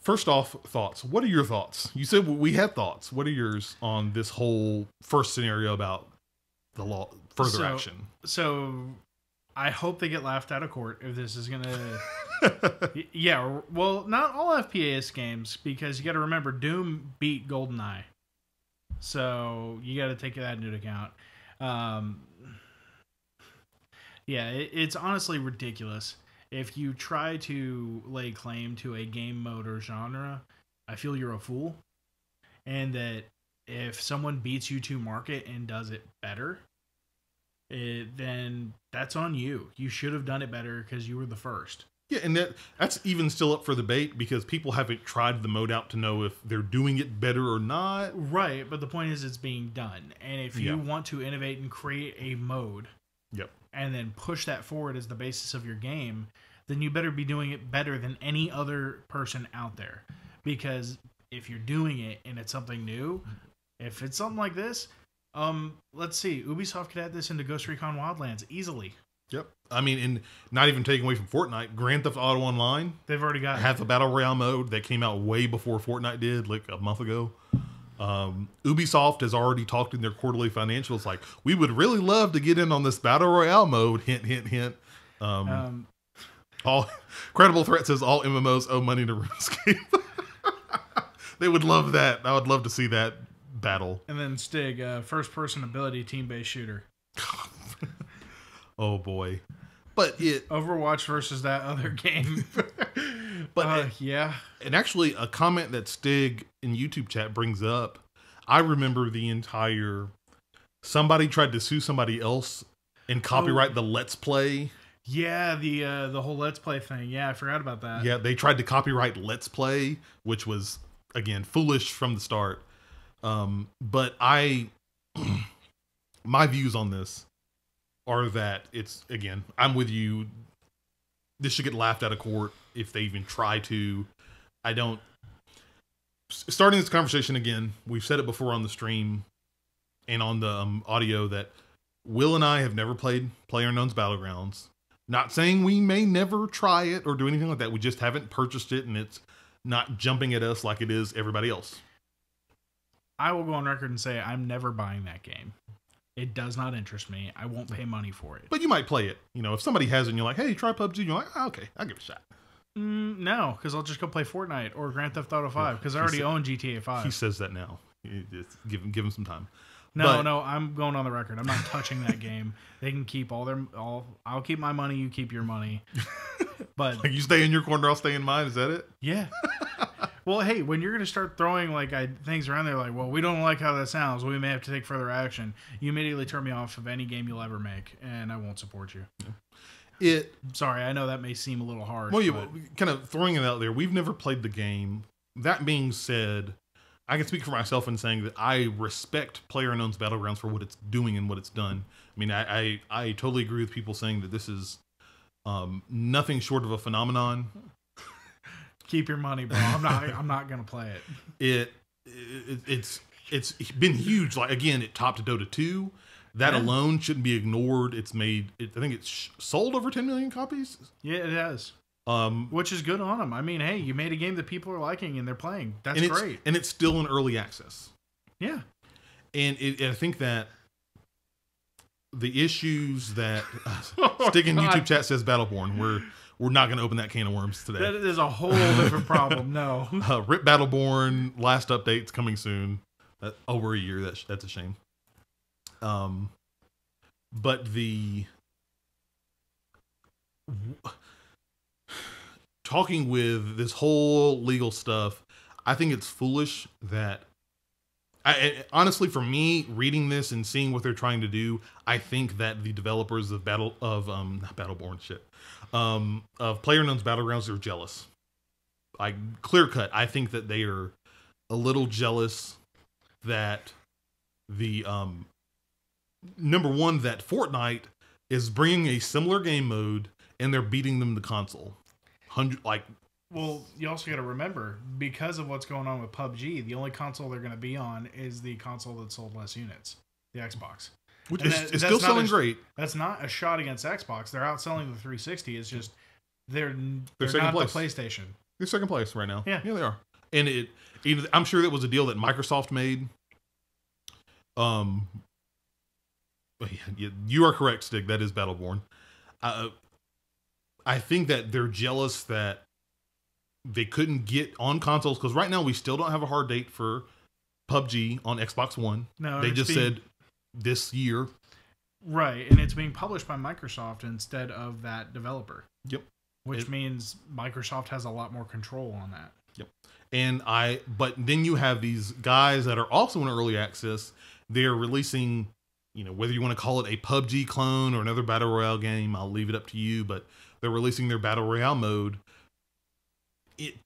first off, thoughts. What are your thoughts? You said we had thoughts. What are yours on this whole first scenario about the law, further action? So I hope they get laughed out of court if this is going to... Yeah, well, not all FPS games, because you got to remember, Doom beat GoldenEye. So you got to take that into account. Yeah, it's honestly ridiculous. If you try to lay claim to a game mode or genre, I feel you're a fool. And that if someone beats you to market and does it better, then that's on you. You should have done it better because you were the first. Yeah, and that's even still up for debate because people haven't tried the mode out to know if they're doing it better or not. Right, but the point is it's being done. And if you want to innovate and create a mode and then push that forward as the basis of your game, then you better be doing it better than any other person out there. Because if you're doing it and it's something new, if it's something like this, let's see, Ubisoft could add this into Ghost Recon Wildlands easily. Yep. I mean, and not even taking away from Fortnite, Grand Theft Auto Online. They've already got have a Battle Royale mode that came out way before Fortnite did, like a month ago. Ubisoft has already talked in their quarterly financials, like, we would really love to get in on this Battle Royale mode. Hint, hint, hint. All Credible Threat says all MMOs owe money to RuneScape. They would love that. I would love to see that battle. And then Stig, first-person ability team-based shooter. Oh boy, but Overwatch versus that other game. But yeah, and actually a comment that Stig in YouTube chat brings up, I remember the entire, somebody tried to sue somebody else and copyright the Let's Play. Yeah, the whole Let's Play thing. Yeah, I forgot about that. Yeah, they tried to copyright Let's Play, which was, again, foolish from the start. But my views on this are that it's, again, I'm with you. This should get laughed out of court if they even try to. Starting this conversation again, we've said it before on the stream and on the audio that Will and I have never played PlayerUnknown's Battlegrounds. Not saying we may never try it or do anything like that. We just haven't purchased it, and it's not jumping at us like it is everybody else. I will go on record and say I'm never buying that game. It does not interest me. I won't pay money for it. But you might play it. You know, if somebody has it and you're like, hey, try PUBG, you're like, oh, okay, I'll give it a shot. No, because I'll just go play Fortnite or Grand Theft Auto 5 because I already own GTA 5. He says that now. Just give him some time. No, I'm going on the record. I'm not touching that game. They can keep all. I'll keep my money. You keep your money. But like, you stay in your corner, I'll stay in mine. Is that it? Yeah. Well, hey, when you're going to start throwing things around there like, well, we don't like how that sounds, we may have to take further action, you immediately turn me off of any game you'll ever make, and I won't support you. Yeah. Sorry, I know that may seem a little harsh. Well, yeah, kind of throwing it out there, we've never played the game. That being said, I can speak for myself in saying that I respect PlayerUnknown's Battlegrounds for what it's doing and what it's done. I mean, I totally agree with people saying that this is nothing short of a phenomenon. Keep your money, bro. I'm not gonna play it. It's been huge. Like, again, it topped Dota 2. That alone shouldn't be ignored. I think it's sold over 10 million copies. Yeah, it has. Which is good on them. I mean, hey, you made a game that people are liking and they're playing. That's great. And it's still in early access. Yeah. And I think that the issues that Stig in YouTube chat says Battleborn, we're not going to open that can of worms today. That is a whole different problem. No. Rip Battleborn. Last update's coming soon. Over a year. That's a shame. But talking with this whole legal stuff, I think it's foolish that. Honestly, for me, reading this and seeing what they're trying to do, I think that the developers of Battleborn of PlayerUnknown's Battlegrounds are jealous. Clear cut. I think that they are a little jealous that the number one, that Fortnite is bringing a similar game mode and they're beating them to console. Well, you also got to remember, because of what's going on with PUBG, the only console they're going to be on is the console that sold less units, the Xbox. Which it's still selling great. That's not a shot against Xbox. They're outselling the 360. It's just they're second not place. the PlayStation. They're second place right now. Yeah, they are. And I'm sure that was a deal that Microsoft made. Yeah, you are correct, Stig. That is Battleborn. I think that they're jealous that they couldn't get on consoles because right now we still don't have a hard date for PUBG on Xbox One. No, they just said this year. Right, and it's being published by Microsoft instead of that developer. Yep. Which means Microsoft has a lot more control on that. Yep. But then you have these guys that are also in early access. They're releasing, whether you want to call it a PUBG clone or another Battle Royale game, I'll leave it up to you, but they're releasing their Battle Royale mode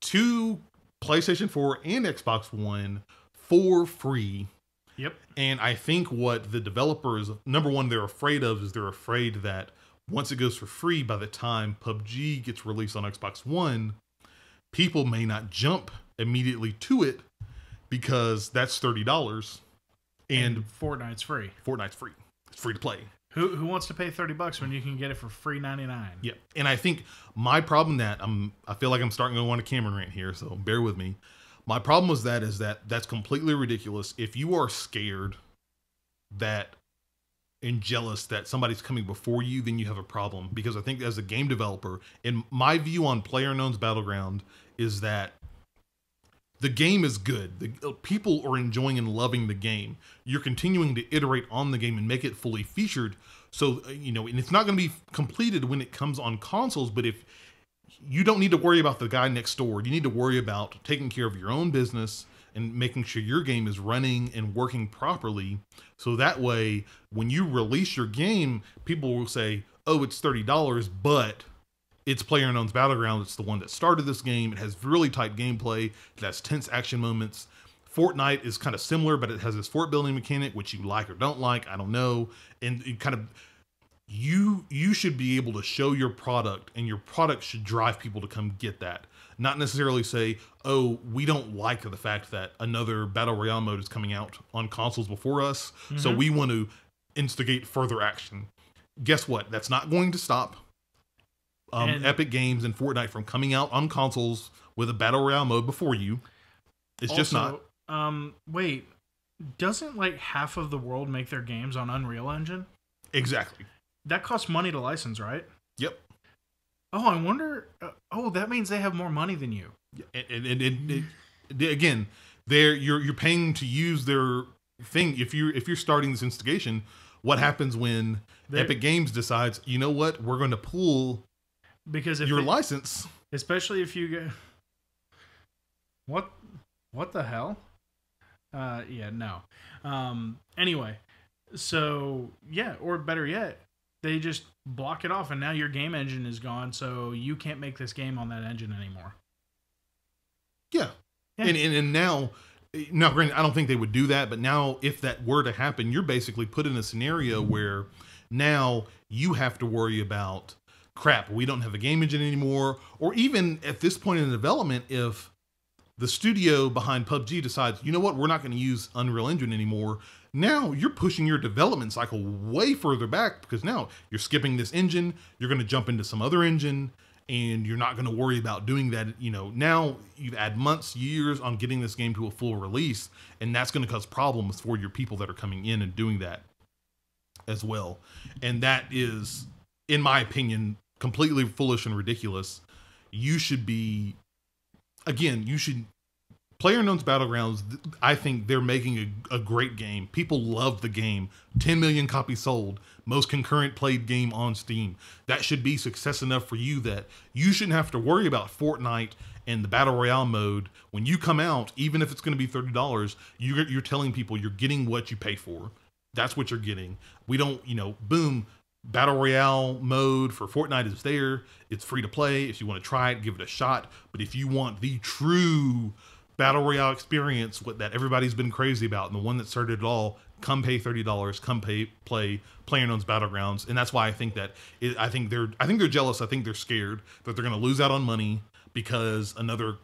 to PlayStation 4 and Xbox One for free. Yep. And I think what the developers, number one, they're afraid of is they're afraid that once it goes for free, by the time PUBG gets released on Xbox One, people may not jump immediately to it because that's $30. And Fortnite's free. Fortnite's free. It's free to play. Who wants to pay $30 when you can get it for free $99? Yeah. And I think my problem I feel like I'm starting to go on a Cameron rant here, so bear with me. My problem with that is that's completely ridiculous. If you are scared and jealous that somebody's coming before you, then you have a problem. Because I think as a game developer, and my view on PlayerUnknown's Battleground is that the game is good. The people are enjoying and loving the game. You're continuing to iterate on the game and make it fully featured. So, and it's not going to be completed when it comes on consoles, but if you don't need to worry about the guy next door, you need to worry about taking care of your own business and making sure your game is running and working properly. So that way, when you release your game, people will say, oh, it's $30, but it's PlayerUnknown's Battlegrounds. It's the one that started this game. It has really tight gameplay. It has tense action moments. Fortnite is kind of similar, but it has this fort building mechanic, which you like or don't like. I don't know. And it kind of, you should be able to show your product, and your product should drive people to come get that. Not necessarily say, oh, we don't like the fact that another Battle Royale mode is coming out on consoles before us, so we want to instigate further action. Guess what? That's not going to stop Epic Games and Fortnite from coming out on consoles with a Battle Royale mode before you. It's also, just not. Wait, doesn't like half of the world make their games on Unreal Engine? Exactly. That costs money to license, right? Yep. Oh, I wonder. That means they have more money than you. And again, you're paying to use their thing. If you're starting this instigation, what happens when Epic Games decides, you know what, we're going to pull your license, especially if you get what the hell? Yeah, no. Anyway, so yeah, or better yet, they just block it off, and now your game engine is gone, so you can't make this game on that engine anymore. Yeah. And now, granted, I don't think they would do that, but now if that were to happen, you're basically put in a scenario where now you have to worry about, crap, we don't have a game engine anymore, or even at this point in development, if the studio behind PUBG decides, you know what, we're not going to use Unreal Engine anymore, now you're pushing your development cycle way further back, because now you're skipping this engine, you're going to jump into some other engine, and you're not going to worry about doing that. Now you've had months, years on getting this game to a full release, and that's going to cause problems for your people that are coming in and doing that as well. And that is, in my opinion, completely foolish and ridiculous. You should be, PlayerUnknown's Battlegrounds, I think they're making a great game. People love the game. 10 million copies sold. Most concurrent played game on Steam. That should be success enough for you that you shouldn't have to worry about Fortnite and the Battle Royale mode. When you come out, even if it's going to be $30, you're telling people you're getting what you pay for. That's what you're getting. We don't, boom, Battle Royale mode for Fortnite is there. It's free to play. If you want to try it, give it a shot. But if you want the true Battle Royale experience, what that everybody's been crazy about, and the one that started it all, come pay $30, come play PlayerUnknown's Battlegrounds. And that's why I think I think they're jealous. I think they're scared that they're going to lose out on money because another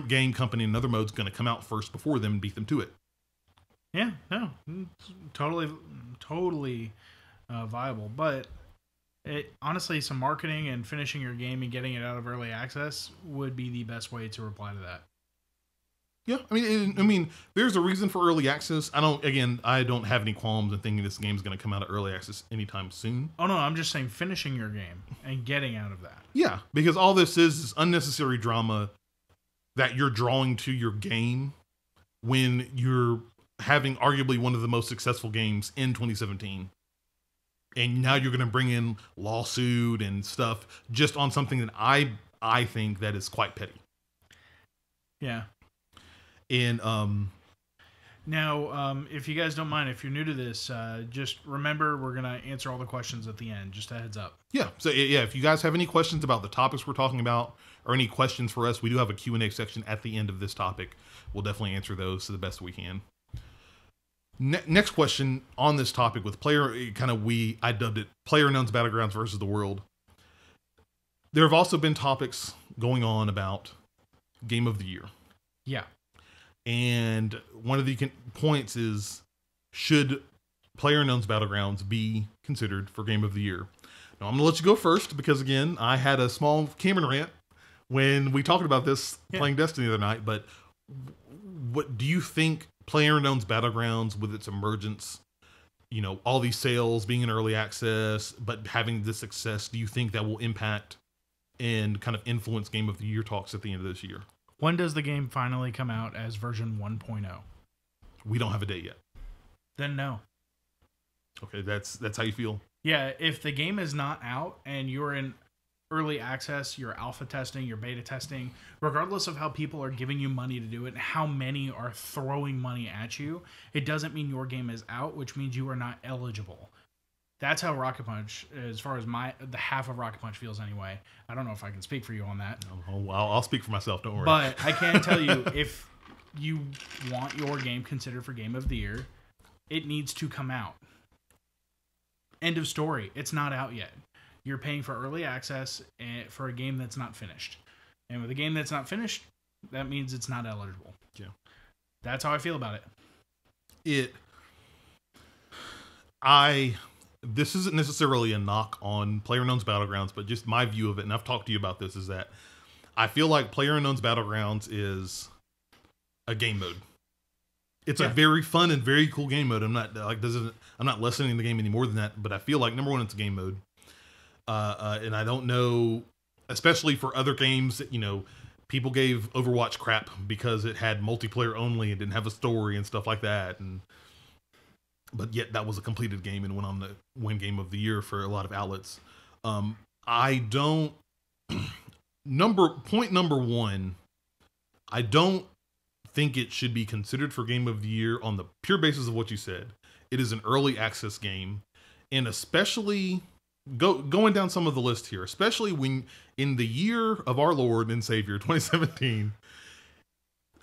game company, another mode's going to come out first before them and beat them to it. Yeah, no, it's totally viable. But honestly, some marketing and finishing your game and getting it out of early access would be the best way to reply to that. Yeah, I mean, there's a reason for early access. I don't have any qualms in thinking this game's going to come out of early access anytime soon. Oh no, I'm just saying finishing your game and getting out of that. Yeah, because all this is unnecessary drama that you're drawing to your game when you're having arguably one of the most successful games in 2017. And now you're going to bring in lawsuit and stuff just on something that I think that is quite petty. Yeah. And now, if you guys don't mind, if you're new to this, just remember we're gonna answer all the questions at the end. Just a heads up. Yeah. So yeah, if you guys have any questions about the topics we're talking about, or any questions for us, we do have a Q&A section at the end of this topic. We'll definitely answer those to the best we can. Next question on this topic with I dubbed it PlayerUnknown's Battlegrounds versus the world. There have also been topics going on about Game of the Year. Yeah. And one of the points is, should PlayerUnknown's Battlegrounds be considered for Game of the Year? Now, I'm going to let you go first because, again, I had a small Cameron rant when we talked about this playing Destiny the other night. But what do you think PlayerUnknown's Battlegrounds, with its emergence, all these sales being in early access, but having this success, do you think that will impact and kind of influence Game of the Year talks at the end of this year? When does the game finally come out as version 1.0? We don't have a date yet. Then no. Okay, that's how you feel? Yeah, if the game is not out and you're in early access, you're alpha testing, you're beta testing, regardless of how people are giving you money to do it and how many are throwing money at you, it doesn't mean your game is out, which means you are not eligible. That's how Rocket Punch, as far as the half of Rocket Punch feels anyway. I don't know if I can speak for you on that. Oh, I'll speak for myself, don't worry. But I can tell you, if you want your game considered for Game of the Year, it needs to come out. End of story. It's not out yet. You're paying for early access for a game that's not finished. And with a game that's not finished, that means it's not eligible. Yeah. That's how I feel about it. This isn't necessarily a knock on PlayerUnknown's Battlegrounds, but just my view of it, and I've talked to you about this, is that I feel like PlayerUnknown's Battlegrounds is a game mode. It's a very fun and very cool game mode. I'm not lessening the game any more than that, but I feel like, number one, it's a game mode. And I don't know, especially for other games that, people gave Overwatch crap because it had multiplayer only and didn't have a story and stuff like that. But yet that was a completed game and went on to win Game of the Year for a lot of outlets. Point number one, I don't think it should be considered for Game of the Year on the pure basis of what you said. It is an early access game, and especially going down some of the list here, especially when in the year of our Lord and Savior 2017,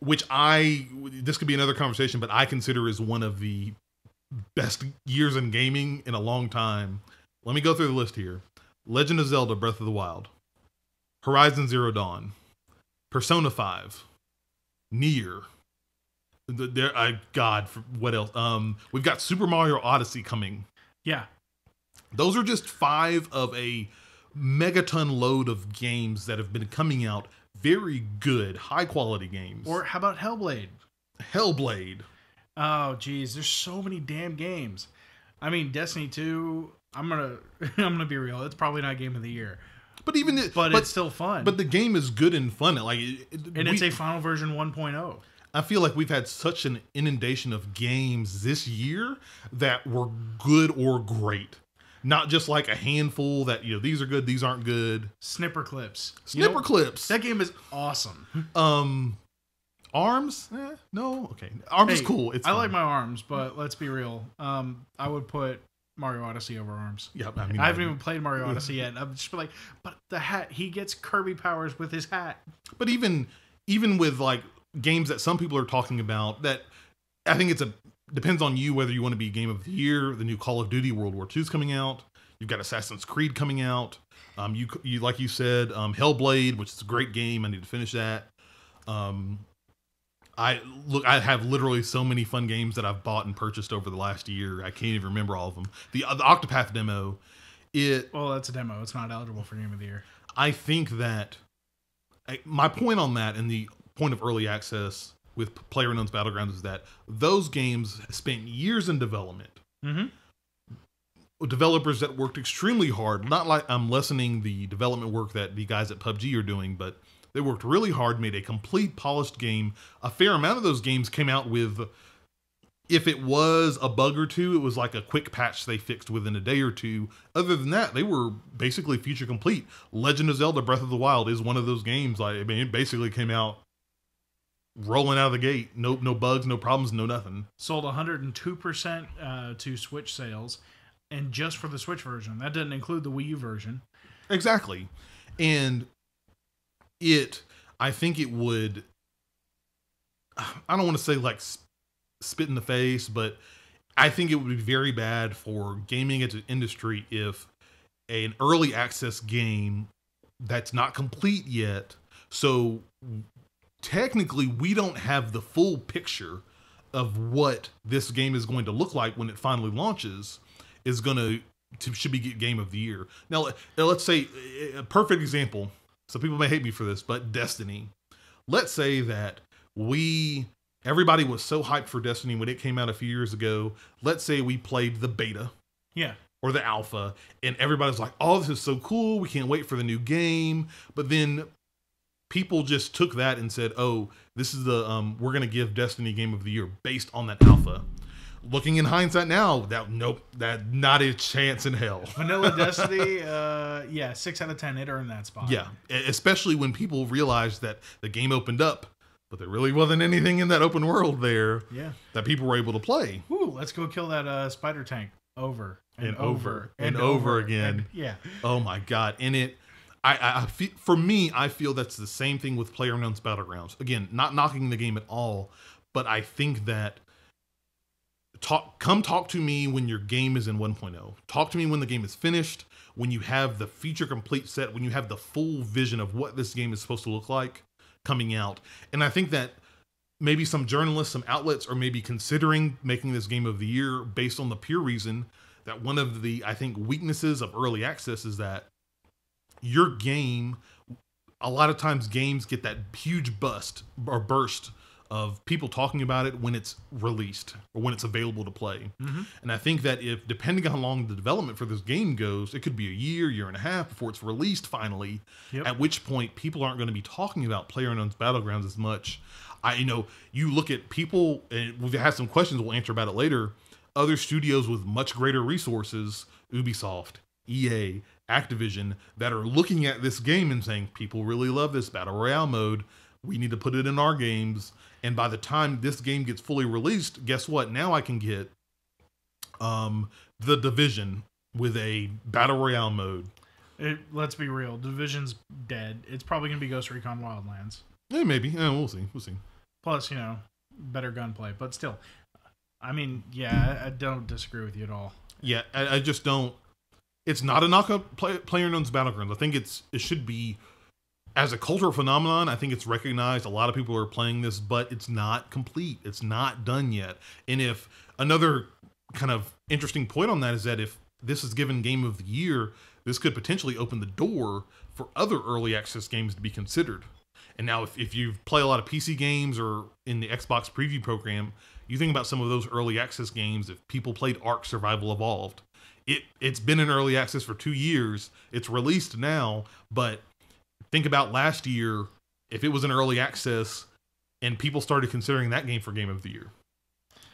which this could be another conversation, but I consider is one of the best years in gaming in a long time. Let me go through the list here. Legend of Zelda Breath of the Wild, Horizon Zero Dawn, Persona 5, Nier. What else? We've got Super Mario Odyssey coming. Yeah. Those are just 5 of a megaton load of games that have been coming out. Very good, high quality games. Or how about Hellblade? Oh, geez, there's so many damn games. I mean, Destiny 2, I'm gonna be real. It's probably not Game of the Year. But it's still fun. But the game is good and fun. It's a final version 1.0. I feel like we've had such an inundation of games this year that were good or great. Not just like a handful that, these are good, these aren't good. Snipper Clips. That game is awesome. Arms? No. Okay. Arms is cool. I like my Arms, but let's be real. I would put Mario Odyssey over Arms. Yeah, I haven't even played Mario Odyssey yet. I'm just like, but the hat, he gets Kirby powers with his hat. But even with like games that some people are talking about, that I think depends on you whether you want to be Game of the Year. The new Call of Duty World War II is coming out. You've got Assassin's Creed coming out. You like you said, Hellblade, which is a great game. I need to finish that. I have literally so many fun games that I've bought and purchased over the last year. I can't even remember all of them. The Octopath demo, well, that's a demo. It's not eligible for Game of the Year. I think that my point on that and the point of early access with PlayerUnknown's Battlegrounds is that those games spent years in development. Mm-hmm. Developers that worked extremely hard. Not like I'm lessening the development work that the guys at PUBG are doing, but they worked really hard, made a complete polished game. A fair amount of those games came out with, if it was a bug or two, it was like a quick patch they fixed within a day or two. Other than that, they were basically feature complete. Legend of Zelda Breath of the Wild is one of those games. Like, I mean, it basically came out rolling out of the gate. No bugs, no problems, no nothing. Sold 102% to Switch sales, and just for the Switch version. That doesn't include the Wii U version. Exactly. And I think it would, I don't want to say like spit in the face, but I think it would be very bad for gaming as an industry if an early access game that's not complete yet, so technically we don't have the full picture of what this game is going to look like when it finally launches, is going to should be Game of the Year. Now let's say a perfect example. So people may hate me for this, but Destiny. Let's say that everybody was so hyped for Destiny when it came out a few years ago. Let's say we played the beta. Yeah. Or the alpha, and everybody's like, oh, this is so cool. We can't wait for the new game. But then people just took that and said, oh, this is we're going to give Destiny Game of the Year based on that alpha. Looking in hindsight now, that not a chance in hell. Vanilla Destiny, 6 out of 10, it earned that spot. Yeah, especially when people realized that the game opened up, but there really wasn't anything in that open world there that people were able to play. Ooh, let's go kill that spider tank over and over again. Yeah. Oh my God. And I for me, I feel that's the same thing with PlayerUnknown's Battlegrounds. Again, not knocking the game at all, but I think that come talk to me when your game is in 1.0. Talk to me when the game is finished, when you have the feature complete set, when you have the full vision of what this game is supposed to look like coming out. And I think that maybe some journalists, some outlets are maybe considering making this Game of the Year based on the pure reason that one of the, I think, weaknesses of early access is that your game, a lot of times games get that huge burst of people talking about it when it's released or when it's available to play. Mm-hmm. And I think that depending on how long the development for this game goes, it could be a year and a half before it's released finally, at which point people aren't going to be talking about PlayerUnknown's Battlegrounds as much. You look at people, and we've had some questions, we'll answer about it later, other studios with much greater resources, Ubisoft, EA, Activision, that are looking at this game and saying, people really love this Battle Royale mode, we need to put it in our games. And by the time this game gets fully released, guess what? Now I can get The Division with a Battle Royale mode. Let's be real. Division's dead. It's probably going to be Ghost Recon Wildlands. Yeah, maybe. Yeah, we'll see. Plus, better gunplay. But still, I mean, yeah, I don't disagree with you at all. Yeah, I just don't. It's not a knock-up PlayerUnknown's Battlegrounds. I think it should be, as a cultural phenomenon, I think it's recognized. A lot of people are playing this, but it's not complete. It's not done yet. And if another kind of interesting point on that is that if this is given Game of the Year, this could potentially open the door for other early access games to be considered. And now if you play a lot of PC games or in the Xbox preview program, you think about some of those early access games. If people played Ark Survival Evolved, it's been in early access for 2 years. It's released now, but think about last year, if it was in early access and people started considering that game for Game of the Year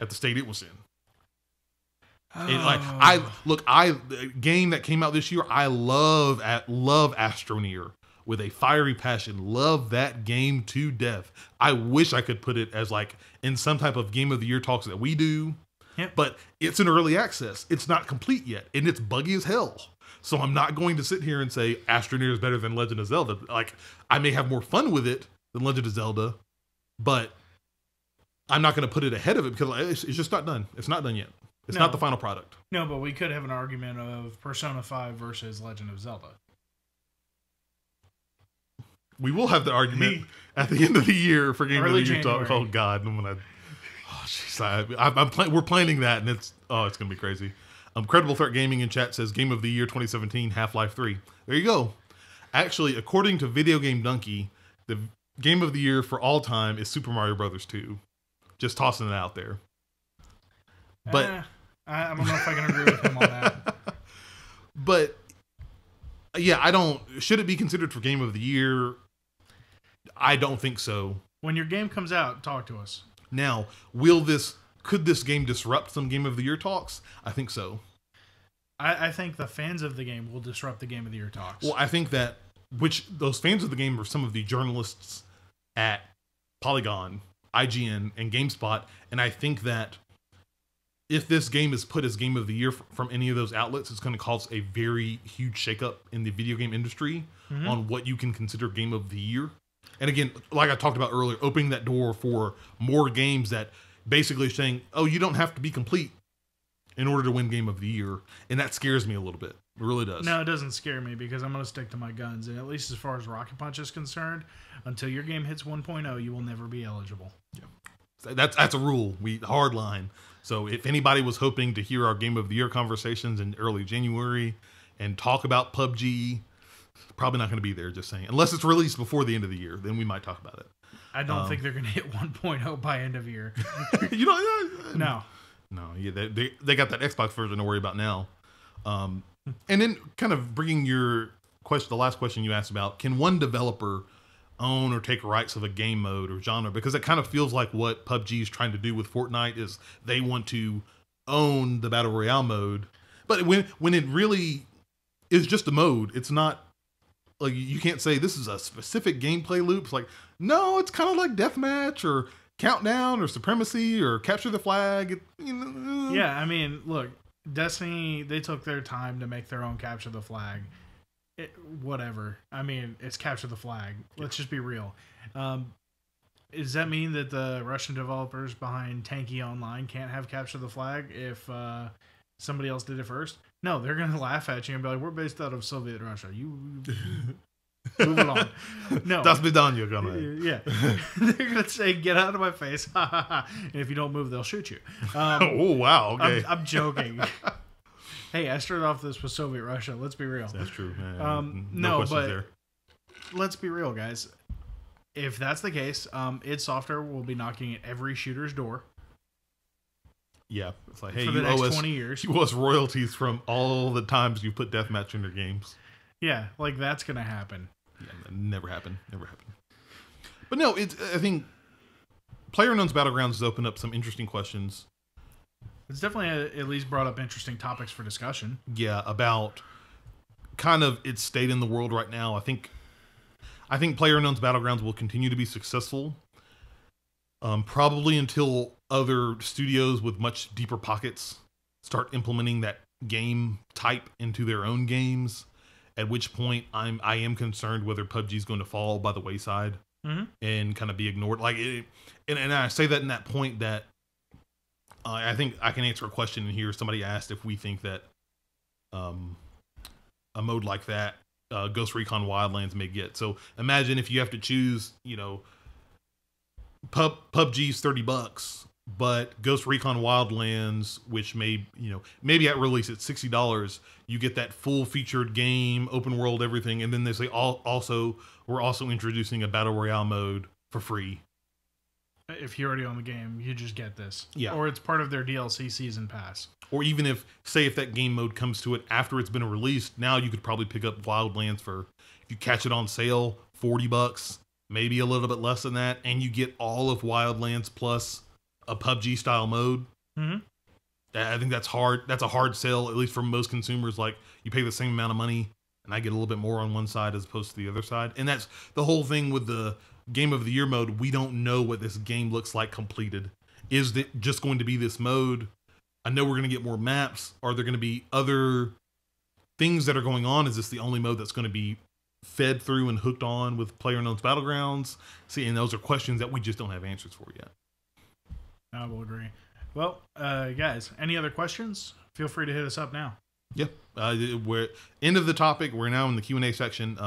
at the state it was in. The game that came out this year, I love Astroneer with a fiery passion. Love that game to death. I wish I could put it as like in some type of Game of the Year talks that we do. Yep. But it's in early access. It's not complete yet, and it's buggy as hell. So I'm not going to sit here and say Astroneer is better than Legend of Zelda. Like, I may have more fun with it than Legend of Zelda, but I'm not going to put it ahead of it because it's just not done. It's not done yet. It's not the final product. No, but we could have an argument of Persona 5 versus Legend of Zelda. We will have the argument at the end of the year for Game of the Year talk. January. Oh God, we're planning that, and it's gonna be crazy. Credible Threat Gaming in chat says Game of the Year 2017 Half-Life 3. There you go. Actually, according to Video Game Donkey, the Game of the Year for all time is Super Mario Brothers 2. Just tossing it out there. But I don't know if I can agree with him on that. But yeah, should it be considered for Game of the Year? I don't think so. When your game comes out, talk to us. Now, could this game disrupt some Game of the Year talks? I think so. I think the fans of the game will disrupt the Game of the Year talks. Well, I think that those fans of the game are some of the journalists at Polygon, IGN, and GameSpot, and I think that if this game is put as Game of the Year from any of those outlets, it's going to cause a very huge shakeup in the video game industry on what you can consider Game of the Year. And again, like I talked about earlier, opening that door for more games that basically are saying, oh, you don't have to be complete in order to win Game of the Year. And that scares me a little bit. It really does. No, it doesn't scare me because I'm going to stick to my guns. And at least as far as Rocket Punch is concerned, until your game hits 1.0, you will never be eligible. Yeah. That's a rule. Hard line. So if anybody was hoping to hear our Game of the Year conversations in early January and talk about PUBG, probably not going to be there, just saying. Unless it's released before the end of the year, then we might talk about it. I don't think they're going to hit 1.0 by end of year. No. No, yeah, they got that Xbox version to worry about now. And then kind of bringing your question, the last question you asked about, can one developer own or take rights of a game mode or genre? Because it kind of feels like what PUBG is trying to do with Fortnite is they want to own the Battle Royale mode. But when it really is just a mode, it's not like you can't say this is a specific gameplay loop. It's like, no, it's kind of like Deathmatch or Countdown or Supremacy or Capture the Flag. Yeah, I mean, look, Destiny, they took their time to make their own Capture the Flag. Whatever. I mean, it's Capture the Flag. Let's just be real. Does that mean that the Russian developers behind Tanky Online can't have Capture the Flag if somebody else did it first? No, they're going to laugh at you and be like, we're based out of Soviet Russia. You move along. No. Das Vidanya, gonna. Yeah. They're going to say, get out of my face. And if you don't move, they'll shoot you. Oh, wow. Okay. I'm joking. Hey, I started off this with Soviet Russia. Let's be real. That's true. No, but there. Let's be real, guys. If that's the case, id Software will be knocking at every shooter's door. Yeah, it's like, hey, for the next 20 years. You owe us royalties from all the times you put deathmatch in your games. Yeah, like that's gonna happen. Yeah, never happened. Never happened. But no, I think PlayerUnknown's Battlegrounds has opened up some interesting questions. It's definitely at least brought up interesting topics for discussion. Yeah, about kind of its state in the world right now. I think PlayerUnknown's Battlegrounds will continue to be successful, probably until other studios with much deeper pockets start implementing that game type into their own games. At which point, I am concerned whether PUBG is going to fall by the wayside and kind of be ignored. Like, and I say that in that point that I think I can answer a question in here. Somebody asked if we think that a mode like that Ghost Recon Wildlands may get. So imagine if you have to choose, PUBG's $30, but Ghost Recon Wildlands, which maybe at release it's $60, you get that full featured game, open world, everything, and then they say we're also introducing a battle royale mode for free. If you're already on the game, you just get this. Yeah. Or it's part of their DLC season pass. Or even if that game mode comes to it after it's been released, now you could probably pick up Wildlands for, if you catch it on sale, $40, maybe a little bit less than that, and you get all of Wildlands plus a PUBG style mode. Mm-hmm. I think that's hard. That's a hard sell, at least for most consumers. Like, you pay the same amount of money, and I get a little bit more on one side as opposed to the other side. And that's the whole thing with the Game of the Year mode. We don't know what this game looks like completed. Is it just going to be this mode? I know we're going to get more maps. Are there going to be other things that are going on? Is this the only mode that's going to be fed through and hooked on with PlayerUnknown's Battlegrounds? See, and those are questions that we just don't have answers for yet. I will agree. Well, guys, any other questions? Feel free to hit us up now. Yeah. We're end of the topic. We're now in the Q&A section.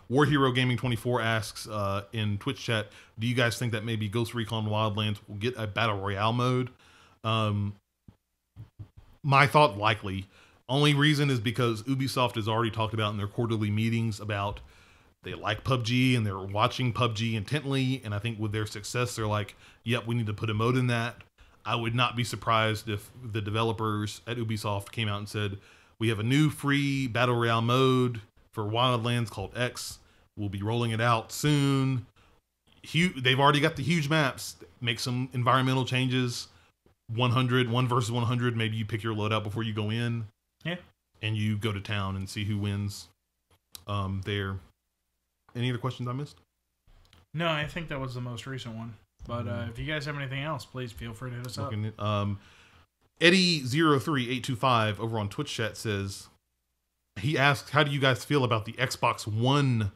War Hero Gaming 24 asks in Twitch chat, do you guys think that maybe Ghost Recon Wildlands will get a battle royale mode? My thought, likely. Only reason is because Ubisoft has already talked about in their quarterly meetings about they like PUBG and they're watching PUBG intently. And I think with their success, they're like, yep, we need to put a mode in that. I would not be surprised if the developers at Ubisoft came out and said, we have a new free battle royale mode for Wildlands called X. We'll be rolling it out soon. They've already got the huge maps. Make some environmental changes. 100, 1 versus 100. Maybe you pick your loadout before you go in. Yeah. And you go to town and see who wins there. Any other questions I missed? No, I think that was the most recent one. But if you guys have anything else, please feel free to hit us up. Eddie03825 over on Twitch chat says, he asked, how do you guys feel about the Xbox One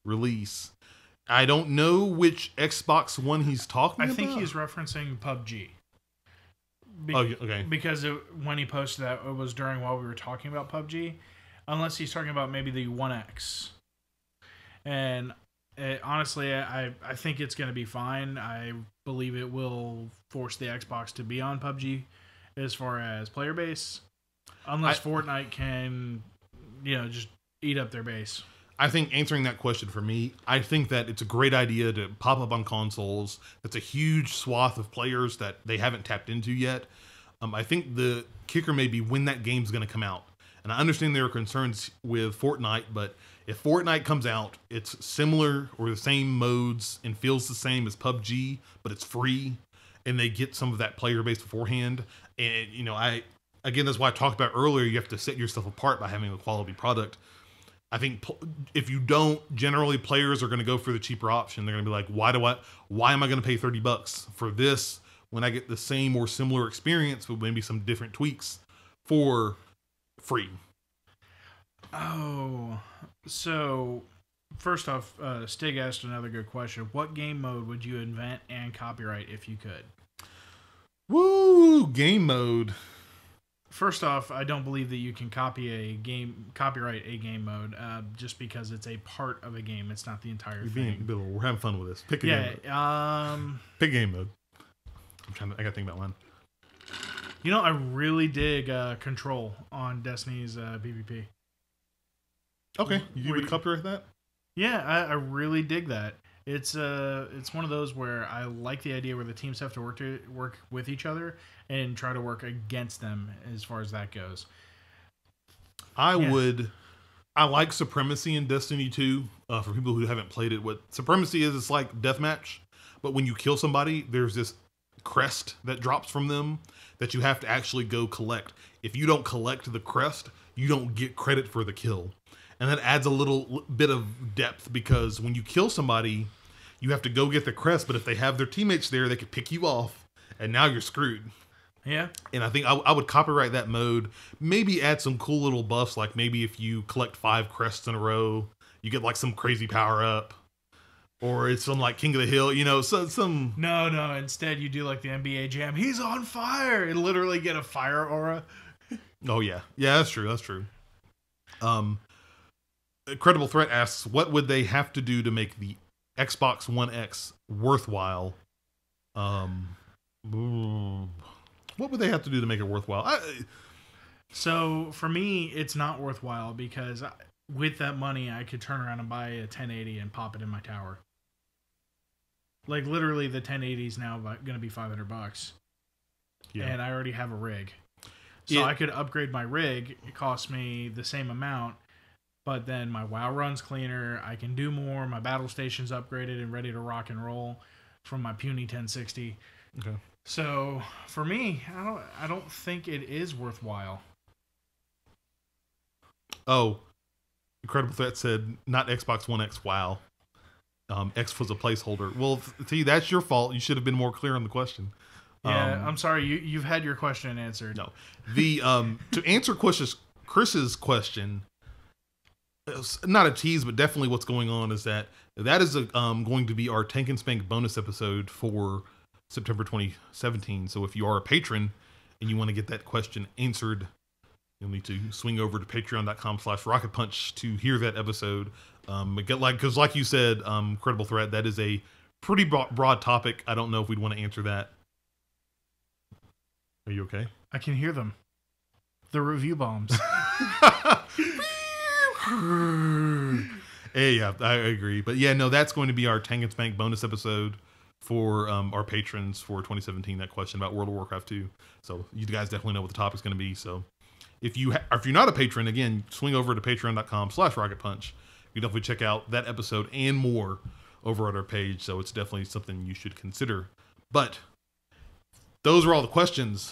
release? I don't know which Xbox One he's talking about. I think he's referencing PUBG. Okay. Because when he posted that, it was while we were talking about PUBG. Unless he's talking about maybe the One X. And honestly, I think it's going to be fine. I believe it will force the Xbox to be on PUBG as far as player base. Unless Fortnite can, just eat up their base. I think answering that question for me, I think that it's a great idea to pop up on consoles. It's a huge swath of players that they haven't tapped into yet. I think the kicker may be when that game's going to come out. And I understand there are concerns with Fortnite, but if Fortnite comes out, it's similar or the same modes and feels the same as PUBG, but it's free, and they get some of that player base beforehand. And, again, that's why I talked about earlier, you have to set yourself apart by having a quality product. I think if you don't, generally players are going to go for the cheaper option. They're going to be like, why am I going to pay $30 for this when I get the same or similar experience with maybe some different tweaks for free? Oh, so first off, Stig asked another good question. What game mode would you invent and copyright if you could? Woo, game mode. First off, I don't believe that you can copyright a game mode just because it's a part of a game. It's not the entire thing. We're having fun with this. Pick a game mode. Pick game mode. I got to think about one. I really dig Control on Destiny's PvP. Okay, you would copyright that? Yeah, I really dig that. It's one of those where I like the idea where the teams have to work with each other and try to work against them as far as that goes. I like Supremacy in Destiny 2. For people who haven't played it, what Supremacy is, it's like deathmatch, but when you kill somebody, there's this crest that drops from them that you have to actually go collect. If you don't collect the crest, you don't get credit for the kill. And that adds a little bit of depth because when you kill somebody, you have to go get the crest, but if they have their teammates there, they could pick you off, and now you're screwed. Yeah. And I think I would copyright that mode, maybe add some cool little buffs, like maybe if you collect 5 crests in a row, you get like some crazy power up. Or it's some like King of the Hill, some... No, instead you do like the NBA Jam. He's on fire! And literally get a fire aura. Oh, yeah. Yeah, that's true. Credible Threat asks, what would they have to do to make the Xbox One X worthwhile? What would they have to do to make it worthwhile? So for me, it's not worthwhile because with that money, I could turn around and buy a 1080 and pop it in my tower. Like literally, the 1080 is now going to be $500. Yeah. And I already have a rig, so I could upgrade my rig. It costs me the same amount. But then my WoW runs cleaner. I can do more. My battle station's upgraded and ready to rock and roll from my puny 1060. Okay. So for me, I don't think it is worthwhile. Oh, Incredible Threat said not Xbox One X. WoW. X was a placeholder. Well, see, that's your fault. You should have been more clear on the question. Yeah, I'm sorry. You've had your question answered. No, the to answer Chris's question. Not a tease, but definitely what's going on is that is going to be our Tank and Spank bonus episode for September 2017. So if you are a patron and you want to get that question answered You'll need to swing over to patreon.com/rocketpunch to hear that episode. Because like you said, Credible Threat, that is a pretty broad topic. I don't know if we'd want to answer that. Are you okay? I can hear them. The review bombs. Hey, yeah, I agree. But yeah, no, that's going to be our Tank and Spank bonus episode for our patrons for 2017. That question about World of Warcraft 2. So you guys definitely know what the topic's going to be. So if you're not a patron, again, swing over to patreon.com/rocketpunch. You definitely check out that episode and more over at our page. So it's definitely something you should consider. But those are all the questions.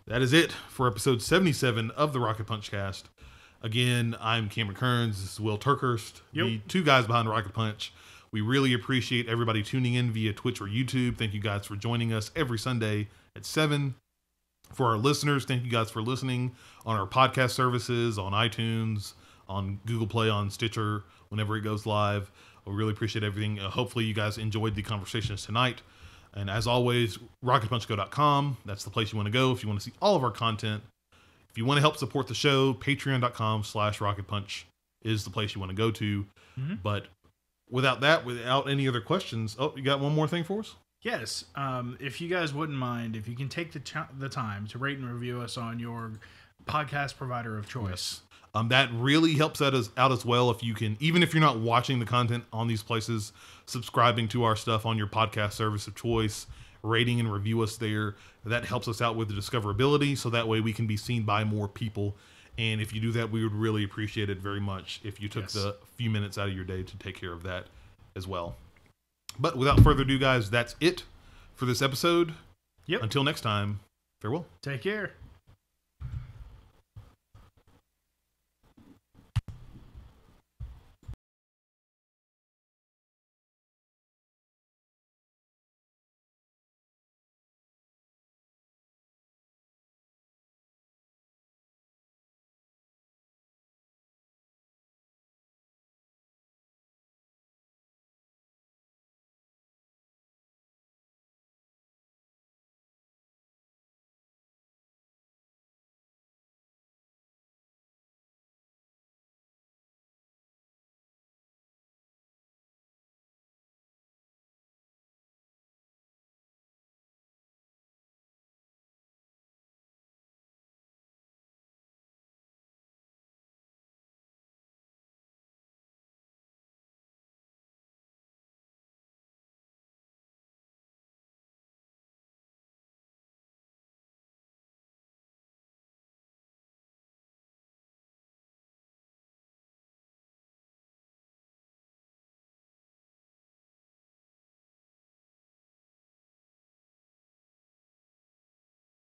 That is it for episode 77 of the Rocket Punch cast. Again, I'm Cameron Kearns. This is Will Turkhurst, the two guys behind Rocket Punch. We really appreciate everybody tuning in via Twitch or YouTube. Thank you guys for joining us every Sunday at 7. For our listeners, thank you guys for listening on our podcast services, on iTunes, on Google Play, on Stitcher, whenever it goes live. We really appreciate everything. Hopefully you guys enjoyed the conversations tonight. And as always, rocketpunchgo.com. That's the place you want to go if you want to see all of our content. If you want to help support the show, patreon.com/rocketpunch is the place you want to go to. But without any other questions, you got one more thing for us? Yes. If you guys wouldn't mind, if you can take the time to rate and review us on your podcast provider of choice. Yes. That really helps out as well. If you can, even if you're not watching the content on these places, subscribing to our stuff on your podcast service of choice, rating and review us there. That helps us out with the discoverability, so that way we can be seen by more people. And if you do that, we would really appreciate it very much if you took the few minutes out of your day to take care of that as well. But without further ado, guys, that's it for this episode. Until next time, farewell. Take care.